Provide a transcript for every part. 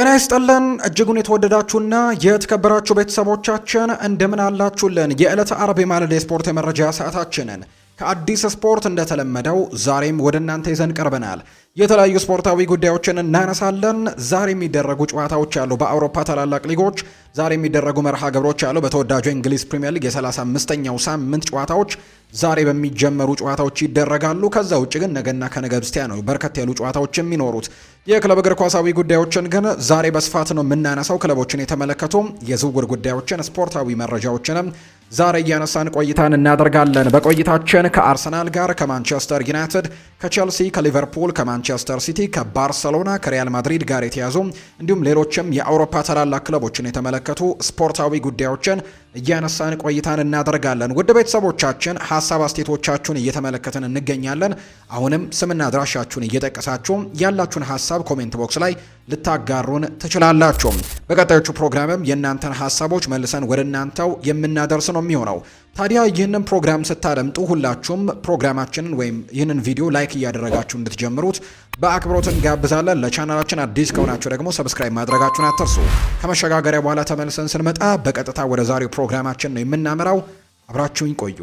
ጤና ይስጥልን እጅጉን የተወደዳችሁና የተከበራችሁ ቤተሰቦቻችን እንደምን አላችሁልን? የዕለተ አርብ የማለዳ የስፖርት የመረጃ ሰዓታችንን ከአዲስ ስፖርት እንደተለመደው ዛሬም ወደ እናንተ ይዘን ቀርበናል። የተለያዩ ስፖርታዊ ጉዳዮችን እናነሳለን። ዛሬ የሚደረጉ ጨዋታዎች አሉ። በአውሮፓ ታላላቅ ሊጎች ዛሬ የሚደረጉ መርሃ ግብሮች አሉ። በተወዳጁ እንግሊዝ ፕሪምየር ሊግ የ35ኛው ሳምንት ጨዋታዎች ዛሬ በሚጀመሩ ጨዋታዎች ይደረጋሉ። ከዛ ውጭ ግን ነገና ከነገ በስቲያ ነው በርከት ያሉ ጨዋታዎች የሚኖሩት። የክለብ እግር ኳሳዊ ጉዳዮችን ግን ዛሬ በስፋት ነው የምናነሳው። ክለቦችን የተመለከቱ የዝውውር ጉዳዮችን፣ ስፖርታዊ መረጃዎችንም ዛሬ እያነሳን ቆይታን እናደርጋለን። በቆይታችን ከአርሰናል ጋር፣ ከማንቸስተር ዩናይትድ፣ ከቼልሲ፣ ከሊቨርፑል፣ ከማንቸስተር ሲቲ፣ ከባርሰሎና፣ ከሪያል ማድሪድ ጋር የተያዙ እንዲሁም ሌሎችም የአውሮፓ ታላላቅ ክለቦችን የተመለከቱ ስፖርታዊ ጉዳዮችን እያነሳን ቆይታን እናደርጋለን። ውድ ቤተሰቦቻችን ሀሳብ አስተያየቶቻችሁን እየተመለከትን እንገኛለን። አሁንም ስምና አድራሻችሁን እየጠቀሳችሁ ያላችሁን ሀሳብ ኮሜንት ቦክስ ላይ ልታጋሩን ትችላላችሁ። በቀጣዮቹ ፕሮግራምም የእናንተን ሀሳቦች መልሰን ወደ እናንተው የምናደርስ ነው የሚሆነው። ታዲያ ይህንን ፕሮግራም ስታደምጡ ሁላችሁም ፕሮግራማችንን ወይም ይህንን ቪዲዮ ላይክ እያደረጋችሁ እንድትጀምሩት በአክብሮት እንጋብዛለን። ለቻናላችን አዲስ ከሆናችሁ ደግሞ ሰብስክራይብ ማድረጋችሁን አትርሱ። ከመሸጋገሪያ በኋላ ተመልሰን ስንመጣ በቀጥታ ወደ ዛሬው ፕሮግራማችን ነው የምናመራው። አብራችሁኝ ቆዩ።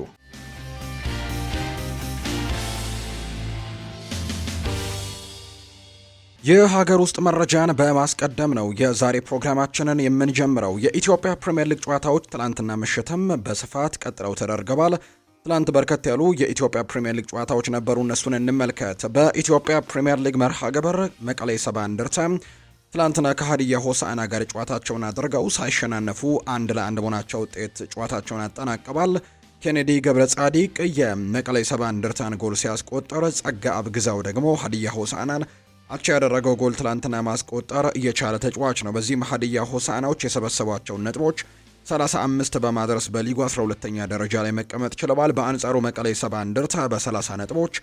የሀገር ውስጥ መረጃን በማስቀደም ነው የዛሬ ፕሮግራማችንን የምንጀምረው። የኢትዮጵያ ፕሪምየር ሊግ ጨዋታዎች ትላንትና ምሽትም በስፋት ቀጥለው ተደርገዋል። ትላንት በርከት ያሉ የኢትዮጵያ ፕሪምየር ሊግ ጨዋታዎች ነበሩ። እነሱን እንመልከት። በኢትዮጵያ ፕሪምየር ሊግ መርሃ ግብር መቀሌ ሰባ እንደርታ ትላንትና ከሀዲያ ሆሳዕና ጋር ጨዋታቸውን አድርገው ሳይሸናነፉ 1-1 በሆናቸው ውጤት ጨዋታቸውን አጠናቀዋል። ኬኔዲ ገብረ ጻዲቅ የመቀሌ ሰባ እንደርታን ጎል ሲያስቆጠር፣ ጸጋ አብግዛው ደግሞ ሀዲያ ሆሳዕናን አቻ ያደረገው ጎል ትላንትና ማስቆጠር እየቻለ ተጫዋች ነው። በዚህም ሀዲያ ሆሳዕናዎች የሰበሰቧቸውን ነጥቦች 35 በማድረስ በሊጉ 12ኛ ደረጃ ላይ መቀመጥ ችለዋል። በአንጻሩ መቀሌ ሰባ እንደርታ በ30 ነጥቦች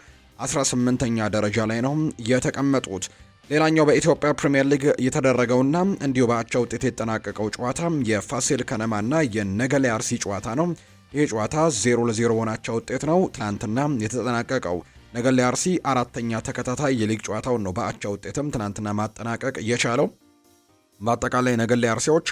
18ኛ ደረጃ ላይ ነው የተቀመጡት። ሌላኛው በኢትዮጵያ ፕሪምየር ሊግ የተደረገውና እንዲሁ በአቻ ውጤት የተጠናቀቀው ጨዋታ የፋሲል ከነማና የነገሌ አርሲ ጨዋታ ነው። ይህ ጨዋታ 0-0 በሆናቸው ውጤት ነው ትናንትና የተጠናቀቀው። ነገሌ አርሲ አራተኛ ተከታታይ የሊግ ጨዋታውን ነው በአቻ ውጤትም ትናንትና ማጠናቀቅ የቻለው። በአጠቃላይ ነገሌ አርሲዎች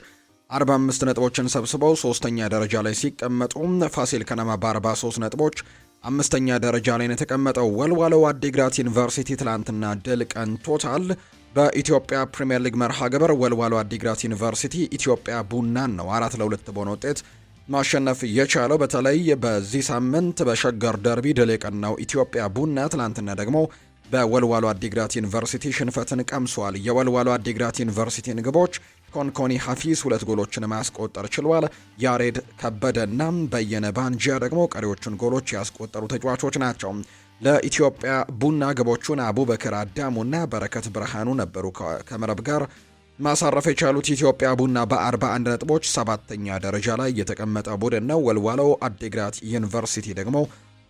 45 ነጥቦችን ሰብስበው 3ኛ ደረጃ ላይ ሲቀመጡ፣ ፋሲል ከነማ በ43 ነጥቦች 5ኛ ደረጃ ላይ ነው የተቀመጠው። ወልዋሎ አዲግራት ዩኒቨርሲቲ ትላንትና ድል ቀንቶታል። በኢትዮጵያ ፕሪምየር ሊግ መርሃ ግብር ወልዋሎ አዲግራት ዩኒቨርሲቲ ኢትዮጵያ ቡናን ነው 4-2 በሆነ ውጤት ማሸነፍ የቻለው። በተለይ በዚህ ሳምንት በሸገር ደርቢ ድል የቀናው ኢትዮጵያ ቡና ትላንትና ደግሞ በወልዋሎ አዲግራት ዩኒቨርሲቲ ሽንፈትን ቀምሷል። የወልዋሎ አዲግራት ዩኒቨርሲቲን ግቦች ኮንኮኒ ሀፊዝ 2 ጎሎችን ማስቆጠር ችሏል። ያሬድ ከበደና በየነ ባንጂያ ደግሞ ቀሪዎቹን ጎሎች ያስቆጠሩ ተጫዋቾች ናቸው። ለኢትዮጵያ ቡና ግቦቹን አቡበክር አዳሙና በረከት ብርሃኑ ነበሩ ከመረብ ጋር ማሳረፍ የቻሉት። ኢትዮጵያ ቡና በ41 ነጥቦች 7ኛ ደረጃ ላይ የተቀመጠ ቡድን ነው። ወልዋሎ አዲግራት ዩኒቨርሲቲ ደግሞ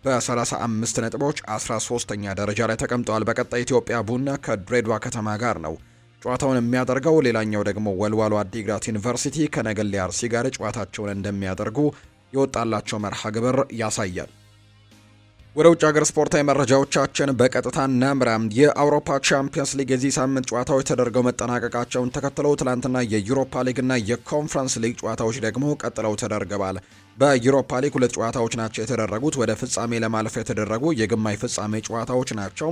በ35 ነጥቦች 13ኛ ደረጃ ላይ ተቀምጠዋል። በቀጣይ ኢትዮጵያ ቡና ከድሬዳዋ ከተማ ጋር ነው ጨዋታውን የሚያደርገው። ሌላኛው ደግሞ ወልዋሎ አዲግራት ዩኒቨርሲቲ ከነገሌ አርሲ ጋር ጨዋታቸውን እንደሚያደርጉ የወጣላቸው መርሃ ግብር ያሳያል። ወደ ውጭ ሀገር ስፖርታዊ መረጃዎቻችን በቀጥታ እናምራ። የአውሮፓ ቻምፒየንስ ሊግ የዚህ ሳምንት ጨዋታዎች ተደርገው መጠናቀቃቸውን ተከትለው ትላንትና የዩሮፓ ሊግ እና የኮንፈረንስ ሊግ ጨዋታዎች ደግሞ ቀጥለው ተደርገዋል። በዩሮፓ ሊግ 2 ጨዋታዎች ናቸው የተደረጉት። ወደ ፍጻሜ ለማለፍ የተደረጉ የግማሽ ፍጻሜ ጨዋታዎች ናቸው።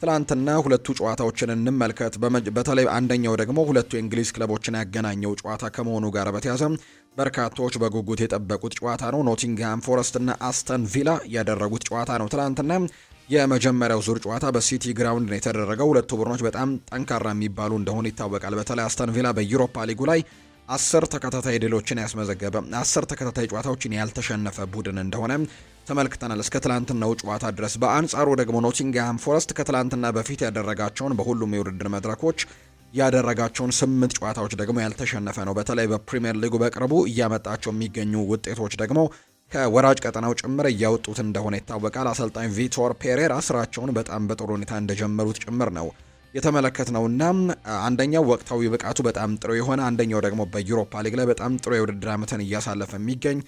ትላንትና 2 ጨዋታዎችን እንመልከት። በተለይ አንደኛው ደግሞ 2 የእንግሊዝ ክለቦችን ያገናኘው ጨዋታ ከመሆኑ ጋር በተያያዘ በርካቶች በጉጉት የጠበቁት ጨዋታ ነው። ኖቲንግሃም ፎረስት እና አስተን ቪላ ያደረጉት ጨዋታ ነው። ትላንትና የመጀመሪያው ዙር ጨዋታ በሲቲ ግራውንድ ነው የተደረገው። 2 ቡድኖች በጣም ጠንካራ የሚባሉ እንደሆኑ ይታወቃል። በተለይ አስተን ቪላ በዩሮፓ ሊጉ ላይ 10 ተከታታይ ድሎችን ያስመዘገበ 10 ተከታታይ ጨዋታዎችን ያልተሸነፈ ቡድን እንደሆነ ተመልክተናል እስከ ትላንትናው ጨዋታ ድረስ። በአንጻሩ ደግሞ ኖቲንግሃም ፎረስት ከትላንትና በፊት ያደረጋቸውን በሁሉም የውድድር መድረኮች ያደረጋቸውን 8 ጨዋታዎች ደግሞ ያልተሸነፈ ነው። በተለይ በፕሪሚየር ሊጉ በቅርቡ እያመጣቸው የሚገኙ ውጤቶች ደግሞ ከወራጅ ቀጠናው ጭምር እያወጡት እንደሆነ ይታወቃል። አሰልጣኝ ቪቶር ፔሬራ ስራቸውን በጣም በጥሩ ሁኔታ እንደጀመሩት ጭምር ነው የተመለከትነውና አንደኛው ወቅታዊ ብቃቱ በጣም ጥሩ የሆነ አንደኛው ደግሞ በዩሮፓ ሊግ ላይ በጣም ጥሩ የውድድር ዓመትን እያሳለፈ የሚገኝ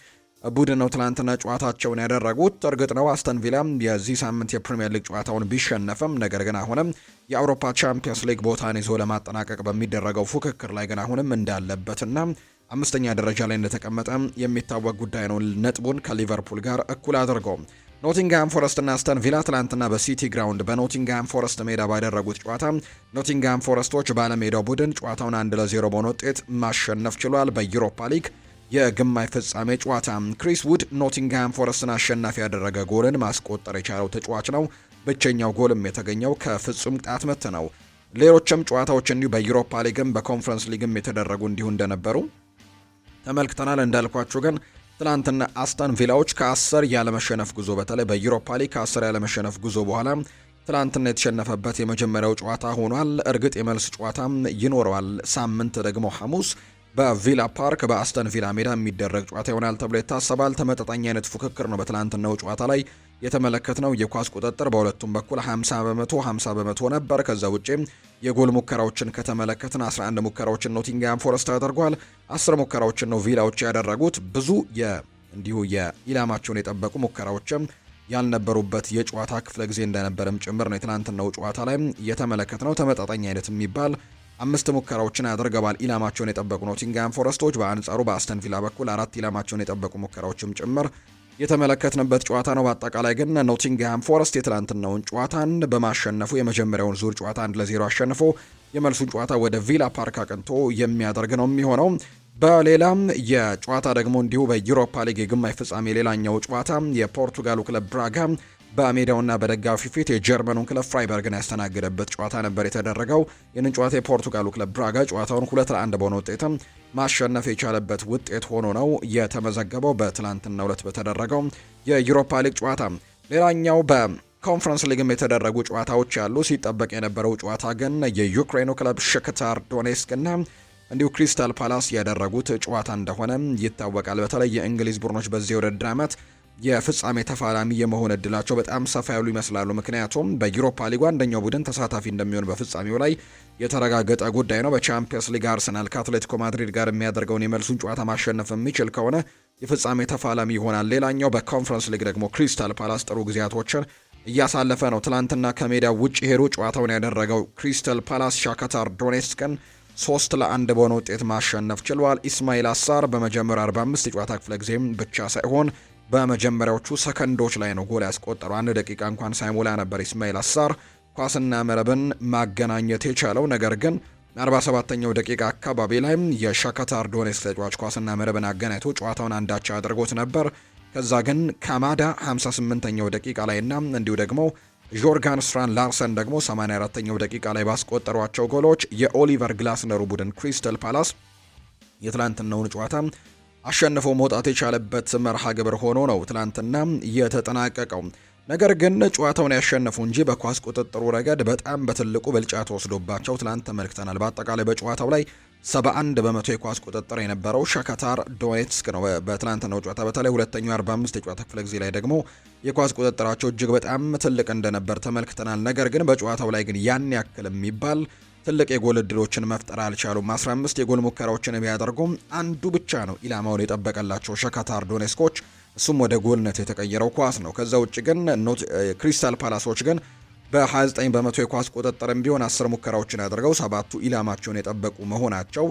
ቡድን ነው ትላንትና ጨዋታቸውን ያደረጉት። እርግጥ ነው አስተን ቪላ የዚህ ሳምንት የፕሪሚየር ሊግ ጨዋታውን ቢሸነፍም ነገር ግን አሁንም የአውሮፓ ቻምፒየንስ ሊግ ቦታን ይዞ ለማጠናቀቅ በሚደረገው ፉክክር ላይ ግን አሁንም እንዳለበትና 5ኛ ደረጃ ላይ እንደተቀመጠ የሚታወቅ ጉዳይ ነው። ነጥቡን ከሊቨርፑል ጋር እኩል አድርገው ኖቲንግሃም ፎረስት እና አስተን ቪላ ትላንትና በሲቲ ግራውንድ በኖቲንግሃም ፎረስት ሜዳ ባደረጉት ጨዋታ ኖቲንግሃም ፎረስቶች ባለሜዳው ቡድን ጨዋታውን 1-0 በሆነ ውጤት ማሸነፍ ችሏል። በዩሮፓ ሊግ የግማሽ ፍጻሜ ጨዋታ ክሪስ ውድ ኖቲንግሃም ፎረስትን አሸናፊ ያደረገ ጎልን ማስቆጠር የቻለው ተጫዋች ነው። ብቸኛው ጎልም የተገኘው ከፍጹም ቅጣት ምት ነው። ሌሎችም ጨዋታዎች እንዲሁ በዩሮፓ ሊግም በኮንፈረንስ ሊግም የተደረጉ እንዲሁ እንደነበሩ ተመልክተናል። እንዳልኳችሁ ግን ትናንትና አስተን ቪላዎች ከ10 ያለመሸነፍ ጉዞ በተለይ በዩሮፓ ሊግ ከ10 ያለመሸነፍ ጉዞ በኋላ ትናንትና የተሸነፈበት የመጀመሪያው ጨዋታ ሆኗል። እርግጥ የመልስ ጨዋታም ይኖረዋል። ሳምንት ደግሞ ሐሙስ በቪላ ፓርክ በአስተን ቪላ ሜዳ የሚደረግ ጨዋታ ይሆናል ተብሎ ይታሰባል። ተመጣጣኝ አይነት ፉክክር ነው በትናንትናው ጨዋታ ላይ የተመለከትነው። የኳስ ቁጥጥር በሁለቱም በኩል 50 በመቶ ነበር። ከዛ ውጪ የጎል ሙከራዎችን ከተመለከትን 11 ሙከራዎችን ኖቲንግሃም ፎረስት አድርጓል። 10 ሙከራዎችን ነው ቪላዎች ያደረጉት። ብዙ እንዲሁ የኢላማቸውን የጠበቁ ሙከራዎችም ያልነበሩበት የጨዋታ ክፍለ ጊዜ እንደነበረም ጭምር ነው የትናንትናው ጨዋታ ላይ የተመለከትነው። ተመጣጣኝ አይነት የሚባል 5 ሙከራዎችን አድርገዋል ኢላማቸውን የጠበቁ ኖቲንግሃም ፎረስቶች። በአንጻሩ በአስተን ቪላ በኩል 4 ኢላማቸውን የጠበቁ ሙከራዎችም ጭምር የተመለከትንበት ጨዋታ ነው። በአጠቃላይ ግን ኖቲንግሃም ፎረስት የትላንትናውን ጨዋታን በማሸነፉ የመጀመሪያውን ዙር ጨዋታ 1-0 አሸንፎ የመልሱን ጨዋታ ወደ ቪላ ፓርክ አቅንቶ የሚያደርግ ነው የሚሆነው። በሌላም የጨዋታ ደግሞ እንዲሁ በዩሮፓ ሊግ የግማሽ ፍጻሜ ሌላኛው ጨዋታ የፖርቱጋሉ ክለብ ብራጋ በሜዳውና በደጋፊ ፊት የጀርመኑን ክለብ ፍራይበርግን ያስተናገደበት ጨዋታ ነበር የተደረገው። ይህንን ጨዋታ የፖርቱጋሉ ክለብ ብራጋ ጨዋታውን 2-1 በሆነ ውጤትም ማሸነፍ የቻለበት ውጤት ሆኖ ነው የተመዘገበው በትላንትናው ዕለት በተደረገው የዩሮፓ ሊግ ጨዋታ። ሌላኛው በኮንፈረንስ ሊግም የተደረጉ ጨዋታዎች ያሉ። ሲጠበቅ የነበረው ጨዋታ ግን የዩክሬኑ ክለብ ሻክታር ዶኔስክና እንዲሁ ክሪስታል ፓላስ ያደረጉት ጨዋታ እንደሆነ ይታወቃል። በተለይ የእንግሊዝ ቡድኖች በዚህ የውድድር ዓመት የፍጻሜ ተፋላሚ የመሆን እድላቸው በጣም ሰፋ ያሉ ይመስላሉ። ምክንያቱም በዩሮፓ ሊግ አንደኛው ቡድን ተሳታፊ እንደሚሆን በፍጻሜው ላይ የተረጋገጠ ጉዳይ ነው። በቻምፒየንስ ሊግ አርሰናል ከአትሌቲኮ ማድሪድ ጋር የሚያደርገውን የመልሱን ጨዋታ ማሸነፍ የሚችል ከሆነ የፍጻሜ ተፋላሚ ይሆናል። ሌላኛው በኮንፈረንስ ሊግ ደግሞ ክሪስታል ፓላስ ጥሩ ጊዜያቶችን እያሳለፈ ነው። ትላንትና ከሜዳ ውጭ ሄዶ ጨዋታውን ያደረገው ክሪስታል ፓላስ ሻክታር ዶኔስክን 3-1 በሆነ ውጤት ማሸነፍ ችሏል። ኢስማኤል አሳር በመጀመሪያው 45 የጨዋታ ክፍለ ጊዜም ብቻ ሳይሆን በመጀመሪያዎቹ ሰከንዶች ላይ ነው ጎል ያስቆጠረው። 1 ደቂቃ እንኳን ሳይሞላ ነበር ኢስማኤል አሳር ኳስና መረብን ማገናኘት የቻለው። ነገር ግን 47ኛው ደቂቃ አካባቢ ላይ የሻክታር ዶኔስክ ተጫዋች ኳስና መረብን አገናኝቶ ጨዋታውን አንዳቻ አድርጎት ነበር። ከዛ ግን ካማዳ 58ኛው ደቂቃ ላይና እንዲሁ ደግሞ ጆርጋን ስትራን ላርሰን ደግሞ 84ኛው ደቂቃ ላይ ባስቆጠሯቸው ጎሎች የኦሊቨር ግላስነሩ ቡድን ክሪስታል ፓላስ የትላንትናውን ጨዋታ አሸንፎ መውጣት የቻለበት መርሃ ግብር ሆኖ ነው ትላንትና የተጠናቀቀው። ነገር ግን ጨዋታውን ያሸነፉ እንጂ በኳስ ቁጥጥሩ ረገድ በጣም በትልቁ ብልጫ ተወስዶባቸው ትላንት ተመልክተናል። በአጠቃላይ በጨዋታው ላይ 71 በመቶ የኳስ ቁጥጥር የነበረው ሻክታር ዶኔትስክ ነው። በትላንትናው ጨዋታ በተለይ ሁለተኛው 45 የጨዋታ ክፍለ ጊዜ ላይ ደግሞ የኳስ ቁጥጥራቸው እጅግ በጣም ትልቅ እንደነበር ተመልክተናል። ነገር ግን በጨዋታው ላይ ግን ያን ያክል የሚባል ትልቅ የጎል እድሎችን መፍጠር አልቻሉም። 15 የጎል ሙከራዎችን ቢያደርጉም አንዱ ብቻ ነው ኢላማውን የጠበቀላቸው ሻክታር ዶኔስኮች፣ እሱም ወደ ጎልነት የተቀየረው ኳስ ነው። ከዛ ውጭ ግን ክሪስታል ፓላሶች ግን በ29 በመቶ የኳስ ቁጥጥርም ቢሆን 10 ሙከራዎችን ያደርገው 7ቱ ኢላማቸውን የጠበቁ መሆናቸው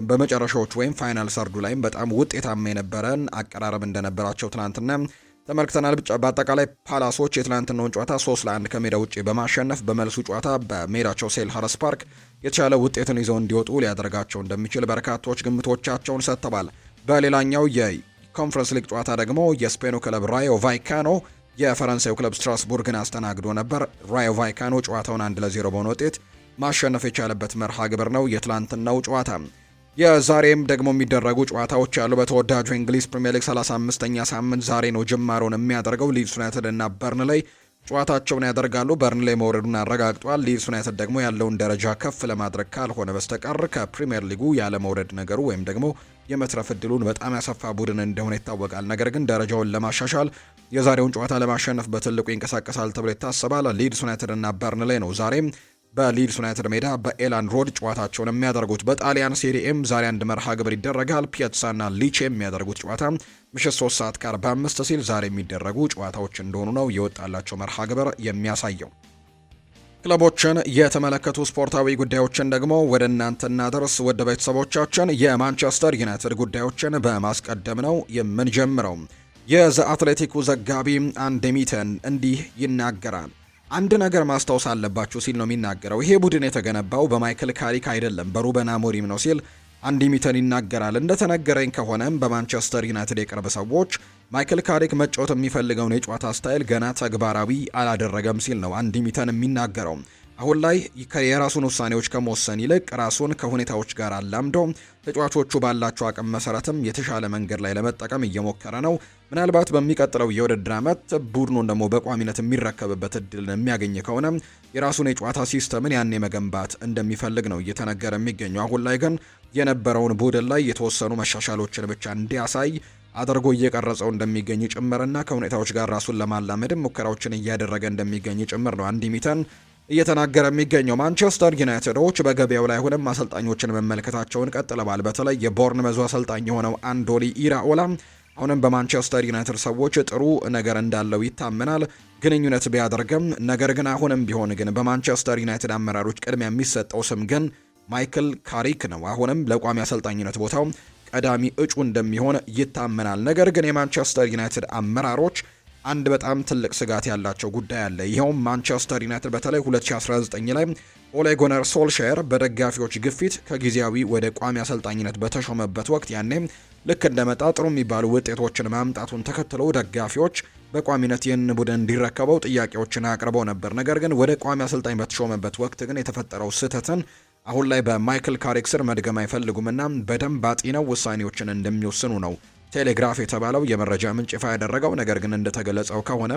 በመጨረሻዎቹ ወይም ፋይናል ሰርዱ ላይም በጣም ውጤታማ የነበረን አቀራረብ እንደነበራቸው ትናንትና ተመልክተናል። ብቻ በአጠቃላይ ፓላሶች የትናንትናውን ጨዋታ 3-1 ከሜዳ ውጪ በማሸነፍ በመልሱ ጨዋታ በሜዳቸው ሴልኸርስት ፓርክ የተሻለ ውጤትን ይዘው እንዲወጡ ሊያደርጋቸው እንደሚችል በርካቶች ግምቶቻቸውን ሰጥተዋል። በሌላኛው የኮንፈረንስ ሊግ ጨዋታ ደግሞ የስፔኑ ክለብ ራዮ ቫይካኖ የፈረንሳዩ ክለብ ስትራስቡርግን አስተናግዶ ነበር። ራዮ ቫይካኖ ጨዋታውን 1-0 በሆነ ውጤት ማሸነፍ የቻለበት መርሃ ግብር ነው የትላንትናው ጨዋታ። የዛሬም ደግሞ የሚደረጉ ጨዋታዎች ያሉ። በተወዳጁ እንግሊዝ ፕሪሚየር ሊግ 35ኛ ሳምንት ዛሬ ነው ጅማሮን የሚያደርገው። ሊድስ ዩናይትድ እና በርንሌይ ጨዋታቸውን ያደርጋሉ። በርንሌይ መውረዱን አረጋግጧል። ሊድስ ዩናይትድ ደግሞ ያለውን ደረጃ ከፍ ለማድረግ ካልሆነ በስተቀር ከፕሪሚየር ሊጉ ያለ መውረድ ነገሩ ወይም ደግሞ የመትረፍ እድሉን በጣም ያሰፋ ቡድን እንደሆነ ይታወቃል። ነገር ግን ደረጃውን ለማሻሻል የዛሬውን ጨዋታ ለማሸነፍ በትልቁ ይንቀሳቀሳል ተብሎ ይታሰባል። ሊድስ ዩናይትድ እና በርንሌይ ነው ዛሬም በሊድስ ዩናይትድ ሜዳ በኤላንድ ሮድ ጨዋታቸውን የሚያደርጉት። በጣሊያን ሴሪኤም ዛሬ አንድ መርሃ ግብር ይደረጋል። ፒያትሳና ሊቼ የሚያደርጉት ጨዋታ ምሽት 3:45 ሲል ዛሬ የሚደረጉ ጨዋታዎች እንደሆኑ ነው የወጣላቸው መርሃ ግብር የሚያሳየው። ክለቦችን የተመለከቱ ስፖርታዊ ጉዳዮችን ደግሞ ወደ እናንተ እናደርስ ውድ ቤተሰቦቻችን። የማንቸስተር ዩናይትድ ጉዳዮችን በማስቀደም ነው የምንጀምረው። የዘ አትሌቲኩ ዘጋቢ አንዲ ሚተን እንዲህ ይናገራል። አንድ ነገር ማስታወስ አለባችሁ ሲል ነው የሚናገረው። ይሄ ቡድን የተገነባው በማይክል ካሪክ አይደለም በሩበን አሞሪም ነው ሲል አንዲ ሚተን ይናገራል። እንደተነገረኝ ከሆነም በማንቸስተር ዩናይትድ የቅርብ ሰዎች ማይክል ካሪክ መጫወት የሚፈልገውን የጨዋታ ስታይል ገና ተግባራዊ አላደረገም ሲል ነው አንዲ ሚተን የሚናገረው። አሁን ላይ የራሱን ውሳኔዎች ከመወሰን ይልቅ ራሱን ከሁኔታዎች ጋር አላምዶ ተጫዋቾቹ ባላቸው አቅም መሰረትም የተሻለ መንገድ ላይ ለመጠቀም እየሞከረ ነው። ምናልባት በሚቀጥለው የውድድር ዓመት ቡድኑን ደግሞ በቋሚነት የሚረከብበት እድል የሚያገኝ ከሆነ የራሱን የጨዋታ ሲስተምን ያኔ መገንባት እንደሚፈልግ ነው እየተነገረ የሚገኘው። አሁን ላይ ግን የነበረውን ቡድን ላይ የተወሰኑ መሻሻሎችን ብቻ እንዲያሳይ አድርጎ እየቀረጸው እንደሚገኝ ጭምርና ከሁኔታዎች ጋር ራሱን ለማላመድም ሙከራዎችን እያደረገ እንደሚገኝ ጭምር ነው አንዲ ሚተን እየተናገረ የሚገኘው። ማንቸስተር ዩናይትዶች በገበያው ላይ አሁንም አሰልጣኞችን መመልከታቸውን ቀጥለዋል። በተለይ የቦርንመዙ አሰልጣኝ የሆነው አንዶኒ ኢራኦላ አሁንም በማንቸስተር ዩናይትድ ሰዎች ጥሩ ነገር እንዳለው ይታመናል ግንኙነት ቢያደርግም፣ ነገር ግን አሁንም ቢሆን ግን በማንቸስተር ዩናይትድ አመራሮች ቅድሚያ የሚሰጠው ስም ግን ማይክል ካሪክ ነው። አሁንም ለቋሚ አሰልጣኝነት ቦታው ቀዳሚ እጩ እንደሚሆን ይታመናል። ነገር ግን የማንቸስተር ዩናይትድ አመራሮች አንድ በጣም ትልቅ ስጋት ያላቸው ጉዳይ አለ። ይኸውም ማንቸስተር ዩናይትድ በተለይ 2019 ላይ ኦሌ ጉናር ሶልሻየር በደጋፊዎች ግፊት ከጊዜያዊ ወደ ቋሚ አሰልጣኝነት በተሾመበት ወቅት ያኔ ልክ እንደመጣ ጥሩ የሚባሉ ውጤቶችን ማምጣቱን ተከትሎ ደጋፊዎች በቋሚነት ይህን ቡድን እንዲረከበው ጥያቄዎችን አቅርበው ነበር። ነገር ግን ወደ ቋሚ አሰልጣኝ በተሾመበት ወቅት ግን የተፈጠረው ስህተትን አሁን ላይ በማይክል ካሪክ ስር መድገም አይፈልጉምና በደንብ አጢነው ውሳኔዎችን እንደሚወስኑ ነው ቴሌግራፍ የተባለው የመረጃ ምንጭ ይፋ ያደረገው። ነገር ግን እንደተገለጸው ከሆነ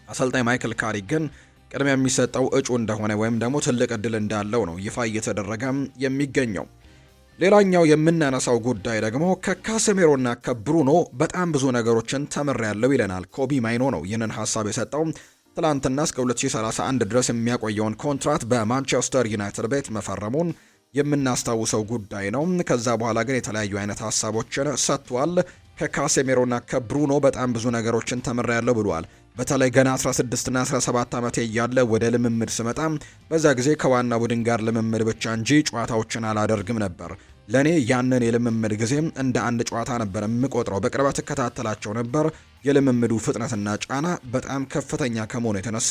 አሰልጣኝ ማይክል ካሪክ ግን ቅድሚያ የሚሰጠው እጩ እንደሆነ ወይም ደግሞ ትልቅ እድል እንዳለው ነው ይፋ እየተደረገ የሚገኘው። ሌላኛው የምናነሳው ጉዳይ ደግሞ ከካሴሜሮና ከብሩኖ በጣም ብዙ ነገሮችን ተምሬያለሁ ይለናል ኮቢ ማይኖ ነው ይህንን ሀሳብ የሰጠው። ትላንትና እስከ 2031 ድረስ የሚያቆየውን ኮንትራት በማንቸስተር ዩናይትድ ቤት መፈረሙን የምናስታውሰው ጉዳይ ነው። ከዛ በኋላ ግን የተለያዩ አይነት ሀሳቦችን ሰጥቷል። ከካሴሜሮና ከብሩኖ በጣም ብዙ ነገሮችን ተምሬያለሁ ብሏል። በተለይ ገና 16 እና 17 ዓመቴ እያለ ወደ ልምምድ ስመጣ በዛ ጊዜ ከዋና ቡድን ጋር ልምምድ ብቻ እንጂ ጨዋታዎችን አላደርግም ነበር። ለኔ ያንን የልምምድ ጊዜም እንደ አንድ ጨዋታ ነበር የምቆጥረው። በቅርበት እከታተላቸው ነበር። የልምምዱ ፍጥነትና ጫና በጣም ከፍተኛ ከመሆኑ የተነሳ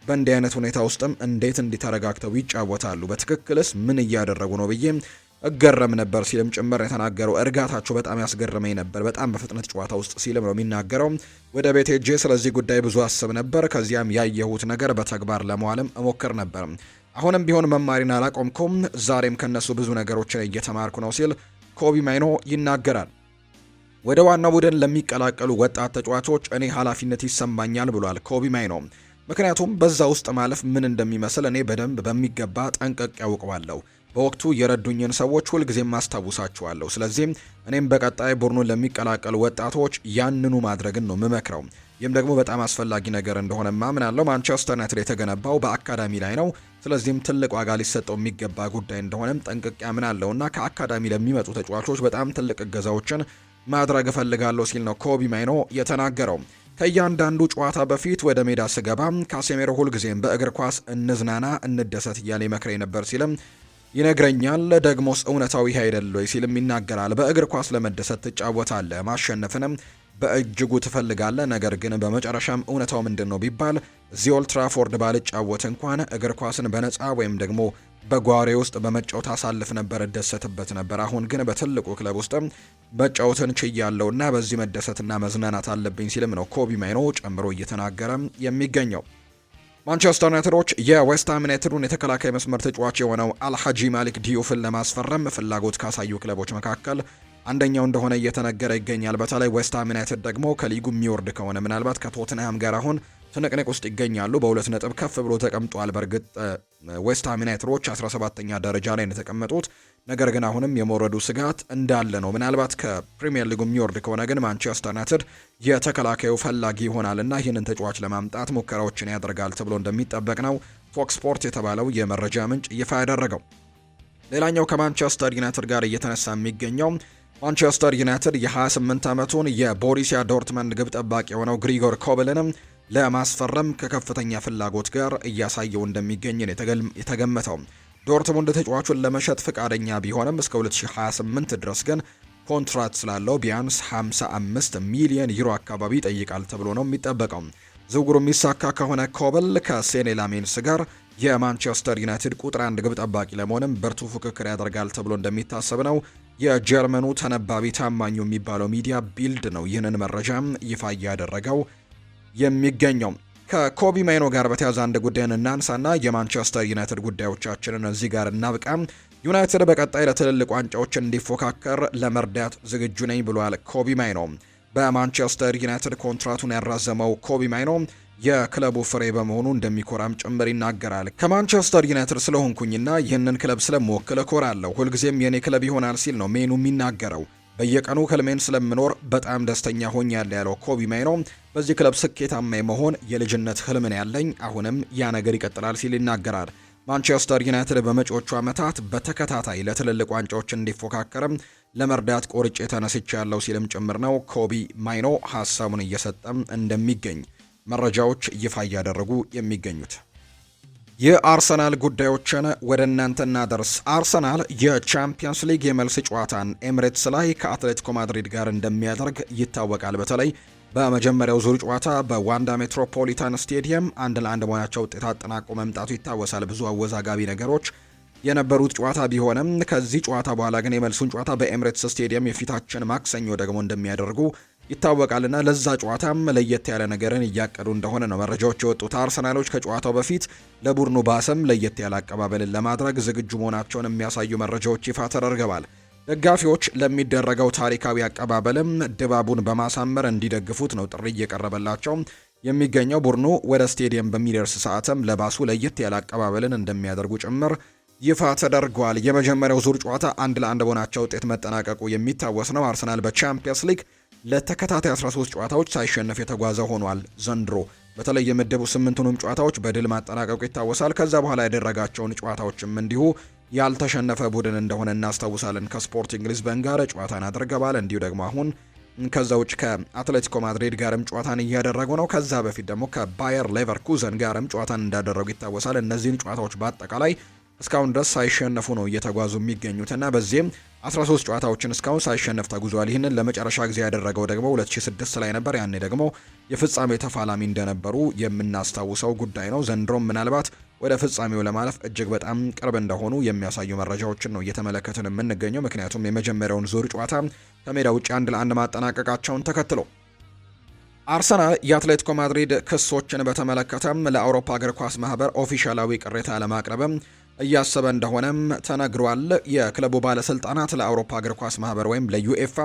በእንዲህ አይነት ሁኔታ ውስጥም እንዴት እንዲተረጋግተው ይጫወታሉ፣ በትክክልስ ምን እያደረጉ ነው ብዬ እገረም ነበር ሲልም ጭምር የተናገረው። እርጋታቸው በጣም ያስገርመኝ ነበር በጣም በፍጥነት ጨዋታ ውስጥ ሲልም ነው የሚናገረው። ወደ ቤት ሄጄ ስለዚህ ጉዳይ ብዙ አስብ ነበር። ከዚያም ያየሁት ነገር በተግባር ለመዋልም እሞክር ነበር። አሁንም ቢሆን መማሪን አላቆምኩም። ዛሬም ከነሱ ብዙ ነገሮችን እየተማርኩ ነው ሲል ኮቢ ማይኖ ይናገራል። ወደ ዋናው ቡድን ለሚቀላቀሉ ወጣት ተጫዋቾች እኔ ኃላፊነት ይሰማኛል ብሏል ኮቢ ማይኖ። ምክንያቱም በዛ ውስጥ ማለፍ ምን እንደሚመስል እኔ በደንብ በሚገባ ጠንቀቅ ያውቀዋለሁ። በወቅቱ የረዱኝን ሰዎች ሁልጊዜም አስታውሳቸዋለሁ። ስለዚህም እኔም በቀጣይ ቡድኑን ለሚቀላቀሉ ወጣቶች ያንኑ ማድረግን ነው ምመክረው። ይህም ደግሞ በጣም አስፈላጊ ነገር እንደሆነ ማምናለሁ። ማንቸስተር ዩናይትድ የተገነባው በአካዳሚ ላይ ነው። ስለዚህም ትልቅ ዋጋ ሊሰጠው የሚገባ ጉዳይ እንደሆነም ጠንቅቄ አምናለሁ እና ከአካዳሚ ለሚመጡ ተጫዋቾች በጣም ትልቅ እገዛዎችን ማድረግ እፈልጋለሁ ሲል ነው ኮቢ ማይኖ የተናገረው። ከእያንዳንዱ ጨዋታ በፊት ወደ ሜዳ ስገባ ካሴሜሮ ሁልጊዜም በእግር ኳስ እንዝናና፣ እንደሰት እያለ ይመክረኝ ነበር ሲልም ይነግረኛል። ደግሞስ እውነታዊ አይደል ወይ ሲልም ይናገራል። በእግር ኳስ ለመደሰት ትጫወታለህ፣ ማሸነፍንም በእጅጉ ትፈልጋለህ። ነገር ግን በመጨረሻም እውነታው ምንድን ነው ቢባል እዚህ ኦልድ ትራፎርድ ባልጫወት እንኳን እግር ኳስን በነፃ ወይም ደግሞ በጓሬ ውስጥ በመጫወት አሳልፍ ነበር፣ እደሰትበት ነበር። አሁን ግን በትልቁ ክለብ ውስጥ መጫወትን ችያለሁና በዚህ መደሰትና መዝናናት አለብኝ ሲልም ነው ኮቢ ማይኖ ጨምሮ እየተናገረ የሚገኘው። ማንቸስተር ዩናይትዶች የዌስትሃም ዩናይትዱን የተከላካይ መስመር ተጫዋች የሆነው አልሃጂ ማሊክ ዲዩፍን ለማስፈረም ፍላጎት ካሳዩ ክለቦች መካከል አንደኛው እንደሆነ እየተነገረ ይገኛል። በተለይ ዌስትሃም ዩናይትድ ደግሞ ከሊጉ የሚወርድ ከሆነ ምናልባት ከቶትንሃም ጋር አሁን ትንቅንቅ ውስጥ ይገኛሉ። በሁለት ነጥብ ከፍ ብሎ ተቀምጧል። በእርግጥ ዌስትሃም ዩናይትዶች 17ኛ ደረጃ ላይ ነው የተቀመጡት። ነገር ግን አሁንም የመውረዱ ስጋት እንዳለ ነው። ምናልባት ከፕሪሚየር ሊጉ የሚወርድ ከሆነ ግን ማንቸስተር ዩናይትድ የተከላካዩ ፈላጊ ይሆናልና ይህንን ተጫዋች ለማምጣት ሙከራዎችን ያደርጋል ተብሎ እንደሚጠበቅ ነው ፎክስ ስፖርት የተባለው የመረጃ ምንጭ ይፋ ያደረገው። ሌላኛው ከማንቸስተር ዩናይትድ ጋር እየተነሳ የሚገኘው ማንቸስተር ዩናይትድ የ28 ዓመቱን የቦሩሲያ ዶርትመንድ ግብ ጠባቂ የሆነው ግሪጎር ኮብልንም ለማስፈረም ከከፍተኛ ፍላጎት ጋር እያሳየው እንደሚገኝ የተገመተው። ዶርትሙንድ ተጫዋቹን ለመሸጥ ፍቃደኛ ቢሆንም እስከ 2028 ድረስ ግን ኮንትራት ስላለው ቢያንስ 55 ሚሊዮን ዩሮ አካባቢ ይጠይቃል ተብሎ ነው የሚጠበቀው። ዝውውሩ የሚሳካ ከሆነ ኮብል ከሴኔ ላሜንስ ጋር የማንቸስተር ዩናይትድ ቁጥር 1 ግብ ጠባቂ ለመሆንም ብርቱ ፉክክር ያደርጋል ተብሎ እንደሚታሰብ ነው የጀርመኑ ተነባቢ ታማኙ የሚባለው ሚዲያ ቢልድ ነው ይህንን መረጃም ይፋ እያደረገው የሚገኘው። ከኮቢ ማይኖ ጋር በተያያዘ አንድ ጉዳይን እናንሳና የማንቸስተር ዩናይትድ ጉዳዮቻችንን እዚህ ጋር እናብቃ። ዩናይትድ በቀጣይ ለትልልቅ ዋንጫዎች እንዲፎካከር ለመርዳት ዝግጁ ነኝ ብሏል ኮቢ ማይኖ። በማንቸስተር ዩናይትድ ኮንትራቱን ያራዘመው ኮቢ ማይኖ የክለቡ ፍሬ በመሆኑ እንደሚኮራም ጭምር ይናገራል። ከማንቸስተር ዩናይትድ ስለሆንኩኝና ይህንን ክለብ ስለምወክል እኮራለሁ፣ ሁልጊዜም የኔ ክለብ ይሆናል ሲል ነው ሜኑ የሚናገረው። በየቀኑ ህልሜን ስለምኖር በጣም ደስተኛ ሆኛለሁ ያለው ኮቢ ማይኖ በዚህ ክለብ ስኬታማ መሆን የልጅነት ህልምን ያለኝ፣ አሁንም ያ ነገር ይቀጥላል ሲል ይናገራል። ማንቸስተር ዩናይትድ በመጪዎቹ ዓመታት በተከታታይ ለትልልቅ ዋንጫዎች እንዲፎካከርም ለመርዳት ቆርጬ ተነስቻለሁ ሲልም ጭምር ነው ኮቢ ማይኖ ሀሳቡን እየሰጠም እንደሚገኝ መረጃዎች ይፋ እያደረጉ የሚገኙት። የአርሰናል ጉዳዮችን ወደ እናንተ እናደርስ። አርሰናል የቻምፒየንስ ሊግ የመልስ ጨዋታን ኤምሬትስ ላይ ከአትሌቲኮ ማድሪድ ጋር እንደሚያደርግ ይታወቃል። በተለይ በመጀመሪያው ዙር ጨዋታ በዋንዳ ሜትሮፖሊታን ስቴዲየም 1-1 መሆናቸው ውጤት አጠናቆ መምጣቱ ይታወሳል። ብዙ አወዛጋቢ ነገሮች የነበሩት ጨዋታ ቢሆንም ከዚህ ጨዋታ በኋላ ግን የመልሱን ጨዋታ በኤምሬትስ ስቴዲየም የፊታችን ማክሰኞ ደግሞ እንደሚያደርጉ ይታወቃልና ለዛ ጨዋታም ለየት ያለ ነገርን እያቀዱ እንደሆነ ነው መረጃዎች የወጡት። አርሰናሎች ከጨዋታው በፊት ለቡድኑ ባሰም ለየት ያለ አቀባበልን ለማድረግ ዝግጁ መሆናቸውን የሚያሳዩ መረጃዎች ይፋ ተደርገዋል። ደጋፊዎች ለሚደረገው ታሪካዊ አቀባበልም ድባቡን በማሳመር እንዲደግፉት ነው ጥሪ እየቀረበላቸው የሚገኘው። ቡድኑ ወደ ስቴዲየም በሚደርስ ሰዓትም ለባሱ ለየት ያለ አቀባበልን እንደሚያደርጉ ጭምር ይፋ ተደርጓል። የመጀመሪያው ዙር ጨዋታ 1-1 በሆናቸው ውጤት መጠናቀቁ የሚታወስ ነው። አርሰናል በቻምፒየንስ ሊግ ለተከታታይ 13 ጨዋታዎች ሳይሸነፍ የተጓዘ ሆኗል። ዘንድሮ በተለይ የምድቡ 8ቱንም ጨዋታዎች በድል ማጠናቀቁ ይታወሳል። ከዛ በኋላ ያደረጋቸውን ጨዋታዎችም እንዲሁ ያልተሸነፈ ቡድን እንደሆነ እናስታውሳለን። ከስፖርቲንግ ሊዝበን ጋር ጨዋታን አድርገዋል። እንዲሁ ደግሞ አሁን ከዛ ውጭ ከአትሌቲኮ ማድሪድ ጋርም ጨዋታን እያደረጉ ነው። ከዛ በፊት ደግሞ ከባየር ሌቨርኩዘን ጋርም ጨዋታን እንዳደረጉ ይታወሳል። እነዚህን ጨዋታዎች በአጠቃላይ እስካሁን ድረስ ሳይሸነፉ ነው እየተጓዙ የሚገኙትና በዚህም 13 ጨዋታዎችን እስካሁን ሳይሸነፍ ተጉዟል። ይህንን ለመጨረሻ ጊዜ ያደረገው ደግሞ 2006 ላይ ነበር። ያኔ ደግሞ የፍጻሜ ተፋላሚ እንደነበሩ የምናስታውሰው ጉዳይ ነው። ዘንድሮም ምናልባት ወደ ፍጻሜው ለማለፍ እጅግ በጣም ቅርብ እንደሆኑ የሚያሳዩ መረጃዎችን ነው እየተመለከትን የምንገኘው። ምክንያቱም የመጀመሪያውን ዙር ጨዋታ ከሜዳ ውጭ 1-1 ማጠናቀቃቸውን ተከትሎ አርሰናል የአትሌቲኮ ማድሪድ ክሶችን በተመለከተም ለአውሮፓ እግር ኳስ ማህበር ኦፊሻላዊ ቅሬታ ለማቅረብም እያሰበ እንደሆነም ተነግሯል። የክለቡ ባለስልጣናት ለአውሮፓ እግር ኳስ ማህበር ወይም ለዩኤፋ